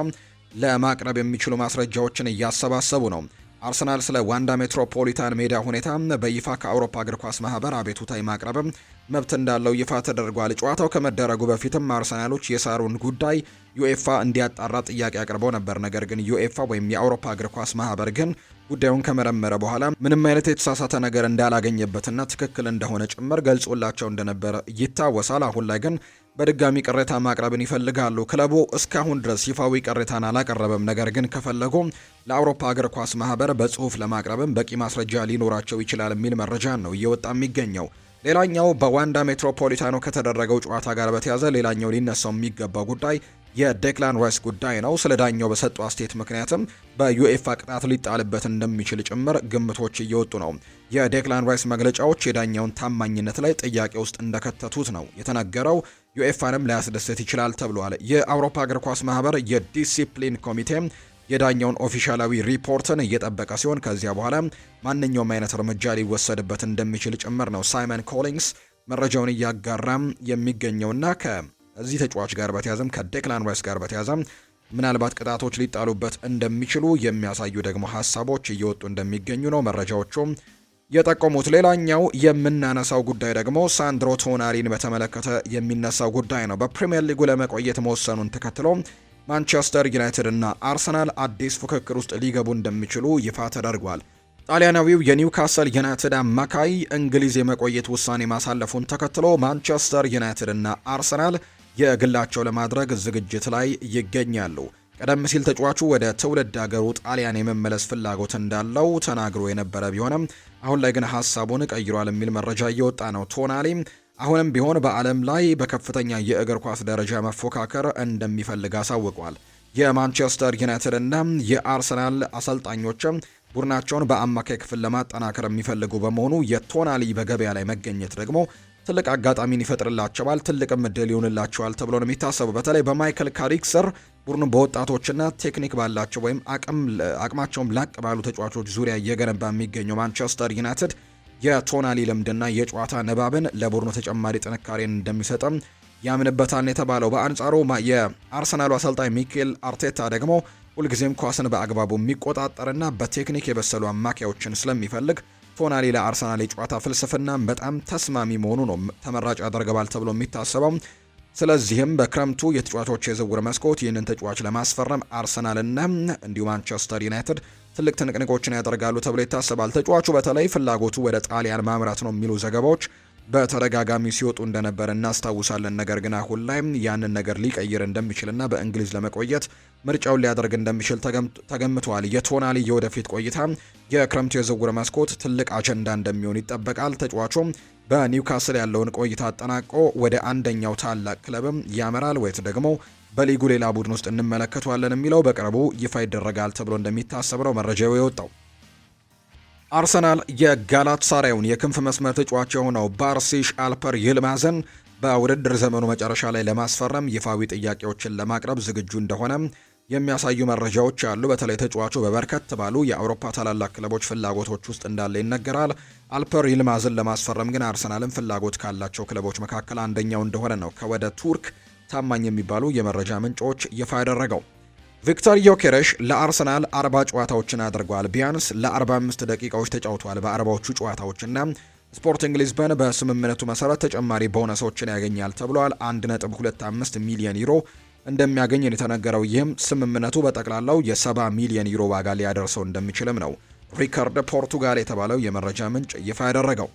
ለማቅረብ የሚችሉ ማስረጃዎችን እያሰባሰቡ ነው። አርሰናል ስለ ዋንዳ ሜትሮፖሊታን ሜዳ ሁኔታ በይፋ ከአውሮፓ እግር ኳስ ማህበር አቤቱታ ማቅረብም መብት እንዳለው ይፋ ተደርጓል። ጨዋታው ከመደረጉ በፊትም አርሰናሎች የሳሩን ጉዳይ ዩኤፋ እንዲያጣራ ጥያቄ አቅርበው ነበር። ነገር ግን ዩኤፋ ወይም የአውሮፓ እግር ኳስ ማህበር ግን ጉዳዩን ከመረመረ በኋላ ምንም አይነት የተሳሳተ ነገር እንዳላገኘበትና ትክክል እንደሆነ ጭምር ገልጾላቸው እንደነበረ ይታወሳል። አሁን ላይ ግን በድጋሚ ቅሬታ ማቅረብን ይፈልጋሉ። ክለቡ እስካሁን ድረስ ይፋዊ ቅሬታን አላቀረበም። ነገር ግን ከፈለጉ ለአውሮፓ እግር ኳስ ማህበር በጽሁፍ ለማቅረብም በቂ ማስረጃ ሊኖራቸው ይችላል የሚል መረጃ ነው እየወጣ የሚገኘው። ሌላኛው በዋንዳ ሜትሮፖሊታኖ ከተደረገው ጨዋታ ጋር በተያያዘ ሌላኛው ሊነሳው የሚገባው ጉዳይ የዴክላን ራይስ ጉዳይ ነው። ስለ ዳኛው በሰጡ አስተያየት ምክንያትም በዩኤፋ ቅጣት ሊጣልበት እንደሚችል ጭምር ግምቶች እየወጡ ነው። የዴክላን ራይስ መግለጫዎች የዳኛውን ታማኝነት ላይ ጥያቄ ውስጥ እንደከተቱት ነው የተነገረው። ዩኤፋንም ሊያስደስት ይችላል ተብሏል። የአውሮፓ እግር ኳስ ማህበር የዲሲፕሊን ኮሚቴ የዳኛውን ኦፊሻላዊ ሪፖርትን እየጠበቀ ሲሆን ከዚያ በኋላ ማንኛውም አይነት እርምጃ ሊወሰድበት እንደሚችል ጭምር ነው ሳይመን ኮሊንግስ መረጃውን እያጋራም የሚገኘውና ከዚህ ተጫዋች ጋር በተያዘም ከዴክላን ራይስ ጋር በተያዘም ምናልባት ቅጣቶች ሊጣሉበት እንደሚችሉ የሚያሳዩ ደግሞ ሀሳቦች እየወጡ እንደሚገኙ ነው መረጃዎቹም የጠቆሙት። ሌላኛው የምናነሳው ጉዳይ ደግሞ ሳንድሮ ቶናሊን በተመለከተ የሚነሳው ጉዳይ ነው። በፕሪሚየር ሊጉ ለመቆየት መወሰኑን ተከትሎ ማንቸስተር ዩናይትድ እና አርሰናል አዲስ ፉክክር ውስጥ ሊገቡ እንደሚችሉ ይፋ ተደርጓል። ጣሊያናዊው የኒውካስል ዩናይትድ አማካይ እንግሊዝ የመቆየት ውሳኔ ማሳለፉን ተከትሎ ማንቸስተር ዩናይትድ እና አርሰናል የግላቸው ለማድረግ ዝግጅት ላይ ይገኛሉ። ቀደም ሲል ተጫዋቹ ወደ ትውልድ ሀገሩ ጣሊያን የመመለስ ፍላጎት እንዳለው ተናግሮ የነበረ ቢሆንም አሁን ላይ ግን ሀሳቡን ቀይሯል የሚል መረጃ እየወጣ ነው። ቶናሊ አሁንም ቢሆን በዓለም ላይ በከፍተኛ የእግር ኳስ ደረጃ መፎካከር እንደሚፈልግ አሳውቋል። የማንቸስተር ዩናይትድ እና የአርሰናል አሰልጣኞችም ቡድናቸውን በአማካይ ክፍል ለማጠናከር የሚፈልጉ በመሆኑ የቶናሊ በገበያ ላይ መገኘት ደግሞ ትልቅ አጋጣሚን ይፈጥርላቸዋል፣ ትልቅም እድል ይሆንላቸዋል ተብሎ ነው የሚታሰቡ። በተለይ በማይክል ካሪክ ስር ቡድኑ በወጣቶችና ቴክኒክ ባላቸው ወይም አቅማቸውም ላቅ ባሉ ተጫዋቾች ዙሪያ እየገነባ የሚገኘው ማንቸስተር ዩናይትድ የቶናሊ ልምድና የጨዋታ ንባብን ለቡድኑ ተጨማሪ ጥንካሬን እንደሚሰጥም ያምንበታል የተባለው። በአንጻሩ የአርሰናሉ አሰልጣኝ ሚኬል አርቴታ ደግሞ ሁልጊዜም ኳስን በአግባቡ የሚቆጣጠርና በቴክኒክ የበሰሉ አማካዮችን ስለሚፈልግ ቶናሊ ለአርሰናል የጨዋታ ፍልስፍና በጣም ተስማሚ መሆኑ ነው ተመራጭ ያደርገዋል ተብሎ የሚታሰበው። ስለዚህም በክረምቱ የተጫዋቾች የዝውውር መስኮት ይህንን ተጫዋች ለማስፈረም አርሰናልና እንዲሁ ማንቸስተር ዩናይትድ ትልቅ ትንቅንቆችን ያደርጋሉ ተብሎ ይታሰባል። ተጫዋቹ በተለይ ፍላጎቱ ወደ ጣሊያን ማምራት ነው የሚሉ ዘገባዎች በተደጋጋሚ ሲወጡ እንደነበር እናስታውሳለን። ነገር ግን አሁን ላይ ያንን ነገር ሊቀይር እንደሚችልና በእንግሊዝ ለመቆየት ምርጫውን ሊያደርግ እንደሚችል ተገምቷል። የቶናሊ የወደፊት ቆይታ የክረምቱ የዝውውር መስኮት ትልቅ አጀንዳ እንደሚሆን ይጠበቃል። ተጫዋቹም በኒውካስል ያለውን ቆይታ አጠናቆ ወደ አንደኛው ታላቅ ክለብም ያመራል ወይስ ደግሞ በሊጉ ሌላ ቡድን ውስጥ እንመለከተዋለን የሚለው በቅርቡ ይፋ ይደረጋል ተብሎ እንደሚታሰብ ነው መረጃው የወጣው። አርሰናል የጋላታሳራዩን የክንፍ መስመር ተጫዋች የሆነው ባርሲሽ አልፐር ይልማዝን በውድድር ዘመኑ መጨረሻ ላይ ለማስፈረም ይፋዊ ጥያቄዎችን ለማቅረብ ዝግጁ እንደሆነ የሚያሳዩ መረጃዎች አሉ። በተለይ ተጫዋቹ በበርከት ባሉ የአውሮፓ ታላላቅ ክለቦች ፍላጎቶች ውስጥ እንዳለ ይነገራል። አልፐር ይልማዝን ለማስፈረም ግን አርሰናልን ፍላጎት ካላቸው ክለቦች መካከል አንደኛው እንደሆነ ነው ከወደ ቱርክ ታማኝ የሚባሉ የመረጃ ምንጮች ይፋ ያደረገው። ቪክተር ዮኬሬሽ ለአርሰናል 40 ጨዋታዎችን አድርጓል። ቢያንስ ለ45 ደቂቃዎች ተጫውቷል በ40ዎቹ ጨዋታዎችና ስፖርቲንግ ሊዝበን በስምምነቱ መሰረት ተጨማሪ ቦነሶችን ያገኛል ተብሏል። 1.25 ሚሊዮን ዩሮ እንደሚያገኝ የተነገረው። ይህም ስምምነቱ በጠቅላላው የ70 ሚሊዮን ዩሮ ዋጋ ሊያደርሰው እንደሚችልም ነው ሪካርድ ፖርቱጋል የተባለው የመረጃ ምንጭ ይፋ ያደረገው።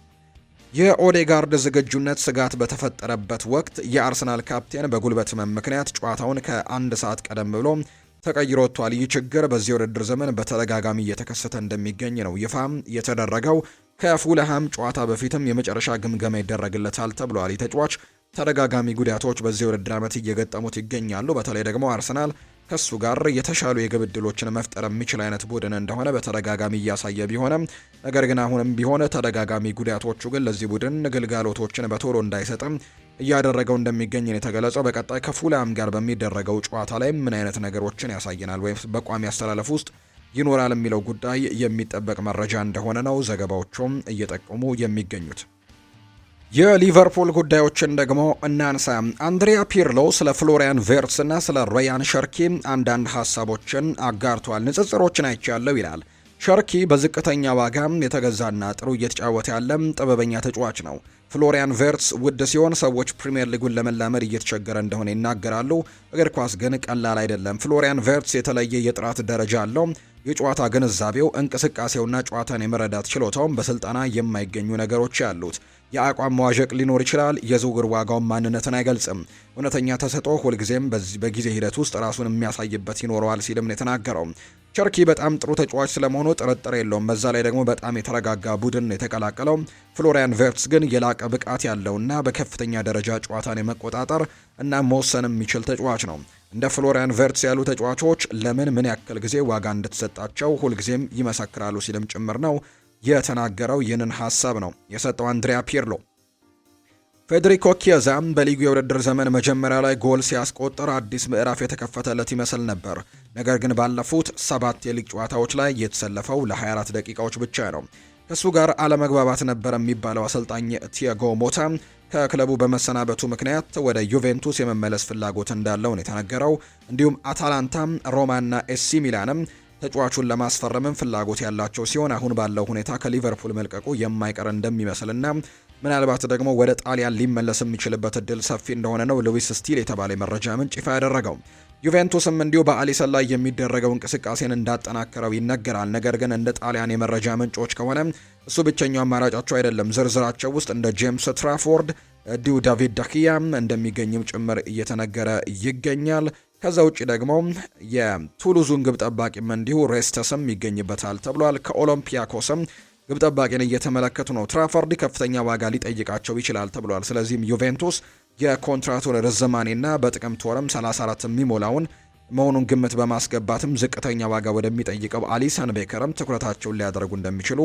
የኦዴጋርድ ዝግጁነት ስጋት በተፈጠረበት ወቅት የአርሰናል ካፕቴን በጉልበት ህመም ምክንያት ጨዋታውን ከ1 ሰዓት ቀደም ብሎ ተቀይሮ ወጥቷል። ይህ ችግር በዚህ ውድድር ዘመን በተደጋጋሚ እየተከሰተ እንደሚገኝ ነው ይፋም የተደረገው። ከፉልሃም ጨዋታ በፊትም የመጨረሻ ግምገማ ይደረግለታል ተብሏል። ተጫዋች ተደጋጋሚ ጉዳቶች በዚህ ውድድር ዓመት እየገጠሙት ይገኛሉ። በተለይ ደግሞ አርሰናል ከሱ ጋር የተሻሉ የግብ ዕድሎችን መፍጠር የሚችል አይነት ቡድን እንደሆነ በተደጋጋሚ እያሳየ ቢሆንም ነገር ግን አሁንም ቢሆን ተደጋጋሚ ጉዳቶቹ ግን ለዚህ ቡድን ግልጋሎቶችን በቶሎ እንዳይሰጥም እያደረገው እንደሚገኝ ነው የተገለጸው። በቀጣይ ከፉላም ጋር በሚደረገው ጨዋታ ላይ ምን አይነት ነገሮችን ያሳየናል ወይም በቋሚ አስተላለፍ ውስጥ ይኖራል የሚለው ጉዳይ የሚጠበቅ መረጃ እንደሆነ ነው ዘገባዎቹም እየጠቆሙ የሚገኙት። የሊቨርፑል ጉዳዮችን ደግሞ እናንሳ። አንድሪያ ፒርሎ ስለ ፍሎሪያን ቬርትስ እና ስለ ራያን ሸርኪ አንዳንድ ሀሳቦችን አጋርቷል። ንጽጽሮችን አይቻለሁ ይላል። ሸርኪ በዝቅተኛ ዋጋ የተገዛና ጥሩ እየተጫወተ ያለ ጥበበኛ ተጫዋች ነው። ፍሎሪያን ቬርትስ ውድ ሲሆን ሰዎች ፕሪሚየር ሊጉን ለመላመድ እየተቸገረ እንደሆነ ይናገራሉ። እግር ኳስ ግን ቀላል አይደለም። ፍሎሪያን ቬርትስ የተለየ የጥራት ደረጃ አለው። የጨዋታ ግንዛቤው፣ እንቅስቃሴውና ጨዋታን የመረዳት ችሎታውን በስልጠና የማይገኙ ነገሮች ያሉት። የአቋም መዋዠቅ ሊኖር ይችላል። የዝውውር ዋጋውን ማንነትን አይገልጽም። እውነተኛ ተሰጥኦ ሁልጊዜም በጊዜ ሂደት ውስጥ ራሱን የሚያሳይበት ይኖረዋል ሲልም ነው የተናገረው። ቸርኪ በጣም ጥሩ ተጫዋች ስለመሆኑ ጥርጥር የለውም። በዛ ላይ ደግሞ በጣም የተረጋጋ ቡድን የተቀላቀለው። ፍሎሪያን ቬርትስ ግን የላቀ ብቃት ያለውና በከፍተኛ ደረጃ ጨዋታን የመቆጣጠር እና መወሰን የሚችል ተጫዋች ነው። እንደ ፍሎሪያን ቬርትስ ያሉ ተጫዋቾች ምን ያክል ጊዜ ዋጋ እንድትሰጣቸው ሁልጊዜም ይመሰክራሉ ሲልም ጭምር ነው የተናገረው። ይህንን ሀሳብ ነው የሰጠው አንድሪያ ፒርሎ። ፌዴሪኮ ኪየዛም በሊጉ የውድድር ዘመን መጀመሪያ ላይ ጎል ሲያስቆጥር አዲስ ምዕራፍ የተከፈተለት ይመስል ነበር። ነገር ግን ባለፉት 7 የሊግ ጨዋታዎች ላይ የተሰለፈው ለ24 ደቂቃዎች ብቻ ነው። ከሱ ጋር አለመግባባት ነበር የሚባለው አሰልጣኝ ቲያጎ ሞታ ከክለቡ በመሰናበቱ ምክንያት ወደ ዩቬንቱስ የመመለስ ፍላጎት እንዳለው ነው የተነገረው። እንዲሁም አታላንታ፣ ሮማና ኤሲ ሚላንም ተጫዋቹን ለማስፈረምም ፍላጎት ያላቸው ሲሆን አሁን ባለው ሁኔታ ከሊቨርፑል መልቀቁ የማይቀር እንደሚመስልና ምናልባት ደግሞ ወደ ጣሊያን ሊመለስ የሚችልበት እድል ሰፊ እንደሆነ ነው ሉዊስ ስቲል የተባለ የመረጃ ምንጭ ይፋ ያደረገው። ዩቬንቱስም እንዲሁ በአሊሰን ላይ የሚደረገው እንቅስቃሴን እንዳጠናከረው ይነገራል። ነገር ግን እንደ ጣሊያን የመረጃ ምንጮች ከሆነ እሱ ብቸኛው አማራጫቸው አይደለም። ዝርዝራቸው ውስጥ እንደ ጄምስ ትራፎርድ፣ እንዲሁ ዳቪድ ዳኪያም እንደሚገኝም ጭምር እየተነገረ ይገኛል። ከዛ ውጪ ደግሞ የቱሉዙን ግብ ጠባቂም እንዲሁ ሬስተስም ይገኝበታል ተብሏል። ከኦሎምፒያኮስም ግብ ጠባቂን እየተመለከቱ ነው። ትራፎርድ ከፍተኛ ዋጋ ሊጠይቃቸው ይችላል ተብሏል። ስለዚህም ዩቬንቱስ የኮንትራቱን ርዝማኔና በጥቅምት ወርም 34 የሚሞላውን መሆኑን ግምት በማስገባትም ዝቅተኛ ዋጋ ወደሚጠይቀው አሊሰን ቤከርም ትኩረታቸውን ሊያደርጉ እንደሚችሉ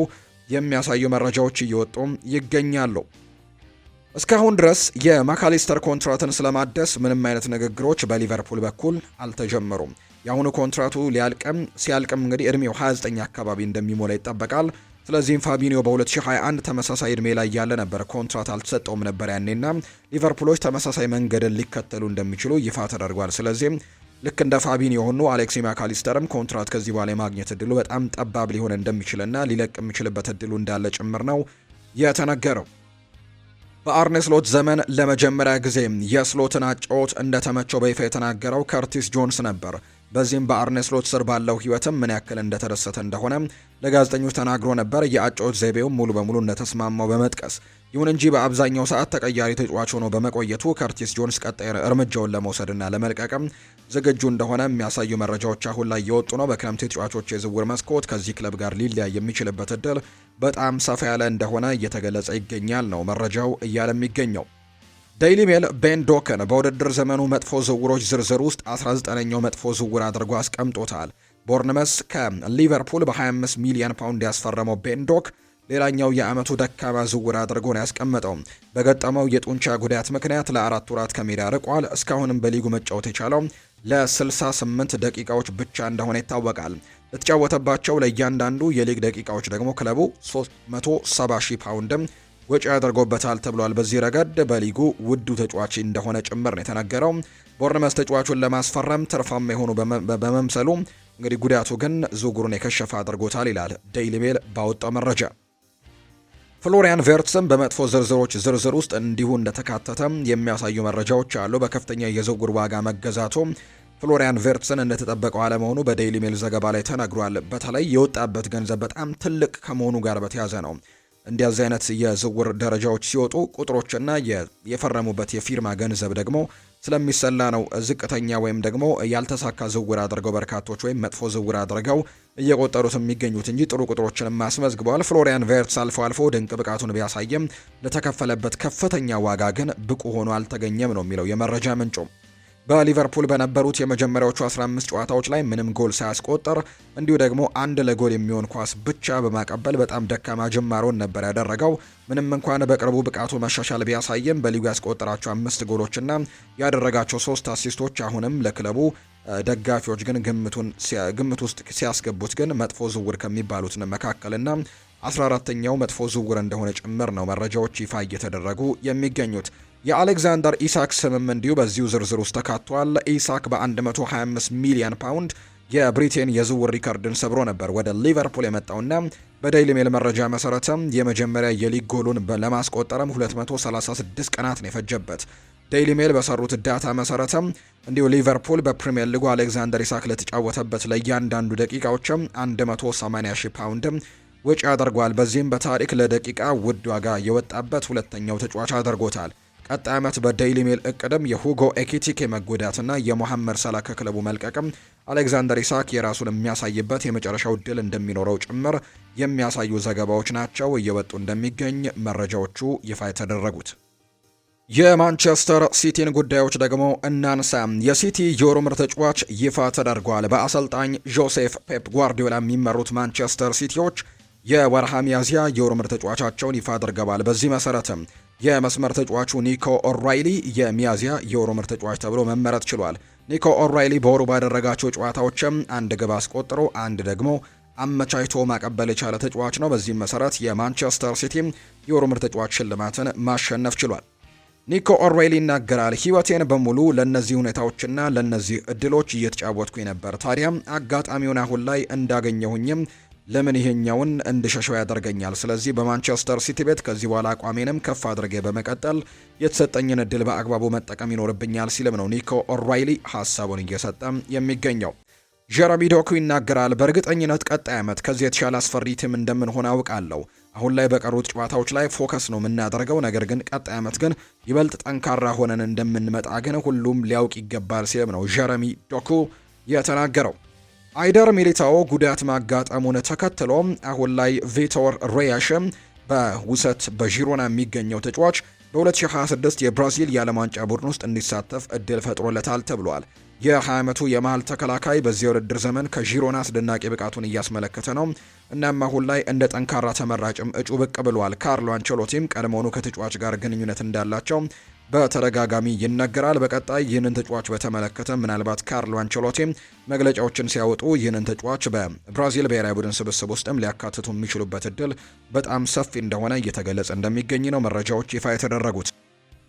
የሚያሳዩ መረጃዎች እየወጡ ይገኛሉ። እስካሁን ድረስ የማካሊስተር ኮንትራትን ስለማደስ ምንም አይነት ንግግሮች በሊቨርፑል በኩል አልተጀመሩም። የአሁኑ ኮንትራቱ ሲያልቅም እንግዲህ እድሜው 29 አካባቢ እንደሚሞላ ይጠበቃል። ስለዚህም ፋቢኒዮ በ2021 ተመሳሳይ እድሜ ላይ ያለ ነበር፣ ኮንትራት አልተሰጠውም ነበር ያኔና ሊቨርፑሎች ተመሳሳይ መንገድን ሊከተሉ እንደሚችሉ ይፋ ተደርጓል። ስለዚህም ልክ እንደ ፋቢኒዮ ሆኖ አሌክሲ ማካሊስተርም ኮንትራት ከዚህ በኋላ የማግኘት እድሉ በጣም ጠባብ ሊሆን እንደሚችልና ሊለቅ የሚችልበት እድሉ እንዳለ ጭምር ነው የተነገረው። በአርኔ ስሎት ዘመን ለመጀመሪያ ጊዜ የስሎትን አጨዋወት እንደተመቸው በይፋ የተናገረው ከርቲስ ጆንስ ነበር። በዚህም በአርኔ ስሎት ስር ባለው ህይወትም ምን ያክል እንደተደሰተ እንደሆነ ለጋዜጠኞች ተናግሮ ነበር። የአጨዋወት ዘይቤውም ሙሉ በሙሉ እንደተስማማው በመጥቀስ ይሁን እንጂ በአብዛኛው ሰዓት ተቀያሪ ተጫዋች ሆኖ በመቆየቱ ከርቲስ ጆንስ ቀጣይ እርምጃውን ለመውሰድና ለመልቀቅም ዝግጁ እንደሆነ የሚያሳዩ መረጃዎች አሁን ላይ እየወጡ ነው። በክረምት ተጫዋቾች የዝውውር መስኮት ከዚህ ክለብ ጋር ሊለያይ የሚችልበት እድል በጣም ሰፋ ያለ እንደሆነ እየተገለጸ ይገኛል ነው መረጃው እያለ የሚገኘው። ዴይሊ ሜል ቤን ዶክን በውድድር ዘመኑ መጥፎ ዝውውሮች ዝርዝር ውስጥ 19ኛው መጥፎ ዝውውር አድርጎ አስቀምጦታል። ቦርንመስ ከሊቨርፑል በ25 ሚሊዮን ፓውንድ ያስፈረመው ቤን ዶክ ሌላኛው የአመቱ ደካማ ዝውውር አድርጎ ነው ያስቀመጠው። በገጠመው የጡንቻ ጉዳት ምክንያት ለ4 ወራት ከሜዳ ርቋል። እስካሁንም በሊጉ መጫወት የቻለው ለ68 ደቂቃዎች ብቻ እንደሆነ ይታወቃል። ለተጫወተባቸው ለእያንዳንዱ የሊግ ደቂቃዎች ደግሞ ክለቡ 370,000 ፓውንድም ወጪ ያደርጎበታል ተብሏል። በዚህ ረገድ በሊጉ ውዱ ተጫዋች እንደሆነ ጭምር ነው የተነገረው። ቦርንመስ ተጫዋቹን ለማስፈረም ትርፋማ የሆኑ በመምሰሉ እንግዲህ ጉዳቱ ግን ዝውውሩን የከሸፈ አድርጎታል ይላል ዴይሊ ሜል ባወጣው መረጃ። ፍሎሪያን ቨርትስም በመጥፎ ዝርዝሮች ዝርዝር ውስጥ እንዲሁ እንደተካተተ የሚያሳዩ መረጃዎች አሉ። በከፍተኛ የዝውውር ዋጋ መገዛቱ ፍሎሪያን ቨርትስን እንደተጠበቀው አለመሆኑ በዴይሊ ሜል ዘገባ ላይ ተነግሯል። በተለይ የወጣበት ገንዘብ በጣም ትልቅ ከመሆኑ ጋር በተያያዘ ነው። እንዲያዚህ አይነት የዝውውር ደረጃዎች ሲወጡ ቁጥሮችና የፈረሙበት የፊርማ ገንዘብ ደግሞ ስለሚሰላ ነው ዝቅተኛ ወይም ደግሞ ያልተሳካ ዝውውር አድርገው በርካቶች ወይም መጥፎ ዝውውር አድርገው እየቆጠሩት የሚገኙት እንጂ ጥሩ ቁጥሮችን አስመዝግበዋል። ፍሎሪያን ቨርትስ አልፎ አልፎ ድንቅ ብቃቱን ቢያሳይም ለተከፈለበት ከፍተኛ ዋጋ ግን ብቁ ሆኖ አልተገኘም ነው የሚለው የመረጃ ምንጩ። በሊቨርፑል በነበሩት የመጀመሪያዎቹ 15 ጨዋታዎች ላይ ምንም ጎል ሳያስቆጠር እንዲሁ ደግሞ አንድ ለጎል የሚሆን ኳስ ብቻ በማቀበል በጣም ደካማ ጅማሮን ነበር ያደረገው። ምንም እንኳን በቅርቡ ብቃቱ መሻሻል ቢያሳየም በሊጉ ያስቆጠራቸው 5 ጎሎችና ያደረጋቸው 3 አሲስቶች አሁንም ለክለቡ ደጋፊዎች ግን ግምት ውስጥ ሲያስገቡት ግን መጥፎ ዝውውር ከሚባሉት መካከልና 14ኛው መጥፎ ዝውውር እንደሆነ ጭምር ነው መረጃዎች ይፋ እየተደረጉ የሚገኙት። የአሌክዛንደር ኢሳክ ስምም እንዲሁ በዚሁ ዝርዝር ውስጥ ተካቷል። ኢሳክ በ125 ሚሊዮን ፓውንድ የብሪቴን የዝውውር ሪከርድን ሰብሮ ነበር ወደ ሊቨርፑል የመጣውና በዴይሊ ሜል መረጃ መሰረትም የመጀመሪያ የሊግ ጎሉን ለማስቆጠርም 236 ቀናት ነው የፈጀበት። ዴይሊ ሜል በሰሩት ዳታ መሰረትም እንዲሁ ሊቨርፑል በፕሪሚየር ሊጉ አሌክዛንደር ኢሳክ ለተጫወተበት ለእያንዳንዱ ደቂቃዎችም 180,000 ፓውንድ ወጪ አድርጓል። በዚህም በታሪክ ለደቂቃ ውድ ዋጋ የወጣበት ሁለተኛው ተጫዋች አድርጎታል። ቀጣይ ዓመት በዴይሊ ሜል እቅድም የሁጎ ኤኪቲክ መጎዳትና የሞሐመድ ሰላ ከክለቡ መልቀቅም አሌክዛንደር ኢሳክ የራሱን የሚያሳይበት የመጨረሻው ድል እንደሚኖረው ጭምር የሚያሳዩ ዘገባዎች ናቸው እየወጡ እንደሚገኝ መረጃዎቹ ይፋ የተደረጉት። የማንቸስተር ሲቲን ጉዳዮች ደግሞ እናንሳ። የሲቲ የወሩ ምርጥ ተጫዋች ይፋ ተደርጓል። በአሰልጣኝ ጆሴፍ ፔፕ ጓርዲዮላ የሚመሩት ማንቸስተር ሲቲዎች የወርሃ ሚያዝያ የወሩ ምርጥ ተጫዋቻቸውን ይፋ አድርገዋል። በዚህ መሰረትም የመስመር ተጫዋቹ ኒኮ ኦራይሊ የሚያዝያ የወሩ ምርጥ ተጫዋች ተብሎ መመረጥ ችሏል። ኒኮ ኦራይሊ በወሩ ባደረጋቸው ጨዋታዎችም አንድ ግብ አስቆጥሮ አንድ ደግሞ አመቻችቶ ማቀበል የቻለ ተጫዋች ነው። በዚህም መሰረት የማንቸስተር ሲቲ የወሩ ምርጥ ተጫዋች ሽልማትን ማሸነፍ ችሏል። ኒኮ ኦራይሊ ይናገራል። ህይወቴን በሙሉ ለነዚህ ሁኔታዎችና ለነዚህ እድሎች እየተጫወትኩኝ ነበር። ታዲያም አጋጣሚውን አሁን ላይ እንዳገኘሁኝም ለምን ይሄኛውን እንድሸሸው ያደርገኛል። ስለዚህ በማንቸስተር ሲቲ ቤት ከዚህ በኋላ አቋሜንም ከፍ አድርጌ በመቀጠል የተሰጠኝን እድል በአግባቡ መጠቀም ይኖርብኛል ሲልም ነው ኒኮ ኦራይሊ ሀሳቡን እየሰጠ የሚገኘው። ጀረሚ ዶኩ ይናገራል። በእርግጠኝነት ቀጣይ ዓመት ከዚህ የተሻለ አስፈሪ ቲም እንደምንሆን አውቃለሁ። አሁን ላይ በቀሩት ጨዋታዎች ላይ ፎከስ ነው የምናደርገው፣ ነገር ግን ቀጣይ ዓመት ግን ይበልጥ ጠንካራ ሆነን እንደምንመጣ ግን ሁሉም ሊያውቅ ይገባል ሲልም ነው ጀረሚ ዶኩ የተናገረው። አይደር ሚሊታኦ ጉዳት ማጋጠሙን ተከትሎ አሁን ላይ ቪቶር ሮያሽም በውሰት በዢሮና የሚገኘው ተጫዋች በ2026 የብራዚል የዓለም ዋንጫ ቡድን ውስጥ እንዲሳተፍ እድል ፈጥሮለታል ተብሏል። የ20 ዓመቱ የመሃል ተከላካይ በዚህ የውድድር ዘመን ከዢሮና አስደናቂ ብቃቱን እያስመለከተ ነው። እናም አሁን ላይ እንደ ጠንካራ ተመራጭም እጩ ብቅ ብሏል። ካርሎ አንቸሎቲም ቀድሞውኑ ከተጫዋች ጋር ግንኙነት እንዳላቸው በተደጋጋሚ ይነገራል። በቀጣይ ይህንን ተጫዋች በተመለከተ ምናልባት ካርሎ አንቸሎቲ መግለጫዎችን ሲያወጡ ይህንን ተጫዋች በብራዚል ብሔራዊ ቡድን ስብስብ ውስጥም ሊያካትቱ የሚችሉበት እድል በጣም ሰፊ እንደሆነ እየተገለጸ እንደሚገኝ ነው መረጃዎች ይፋ የተደረጉት።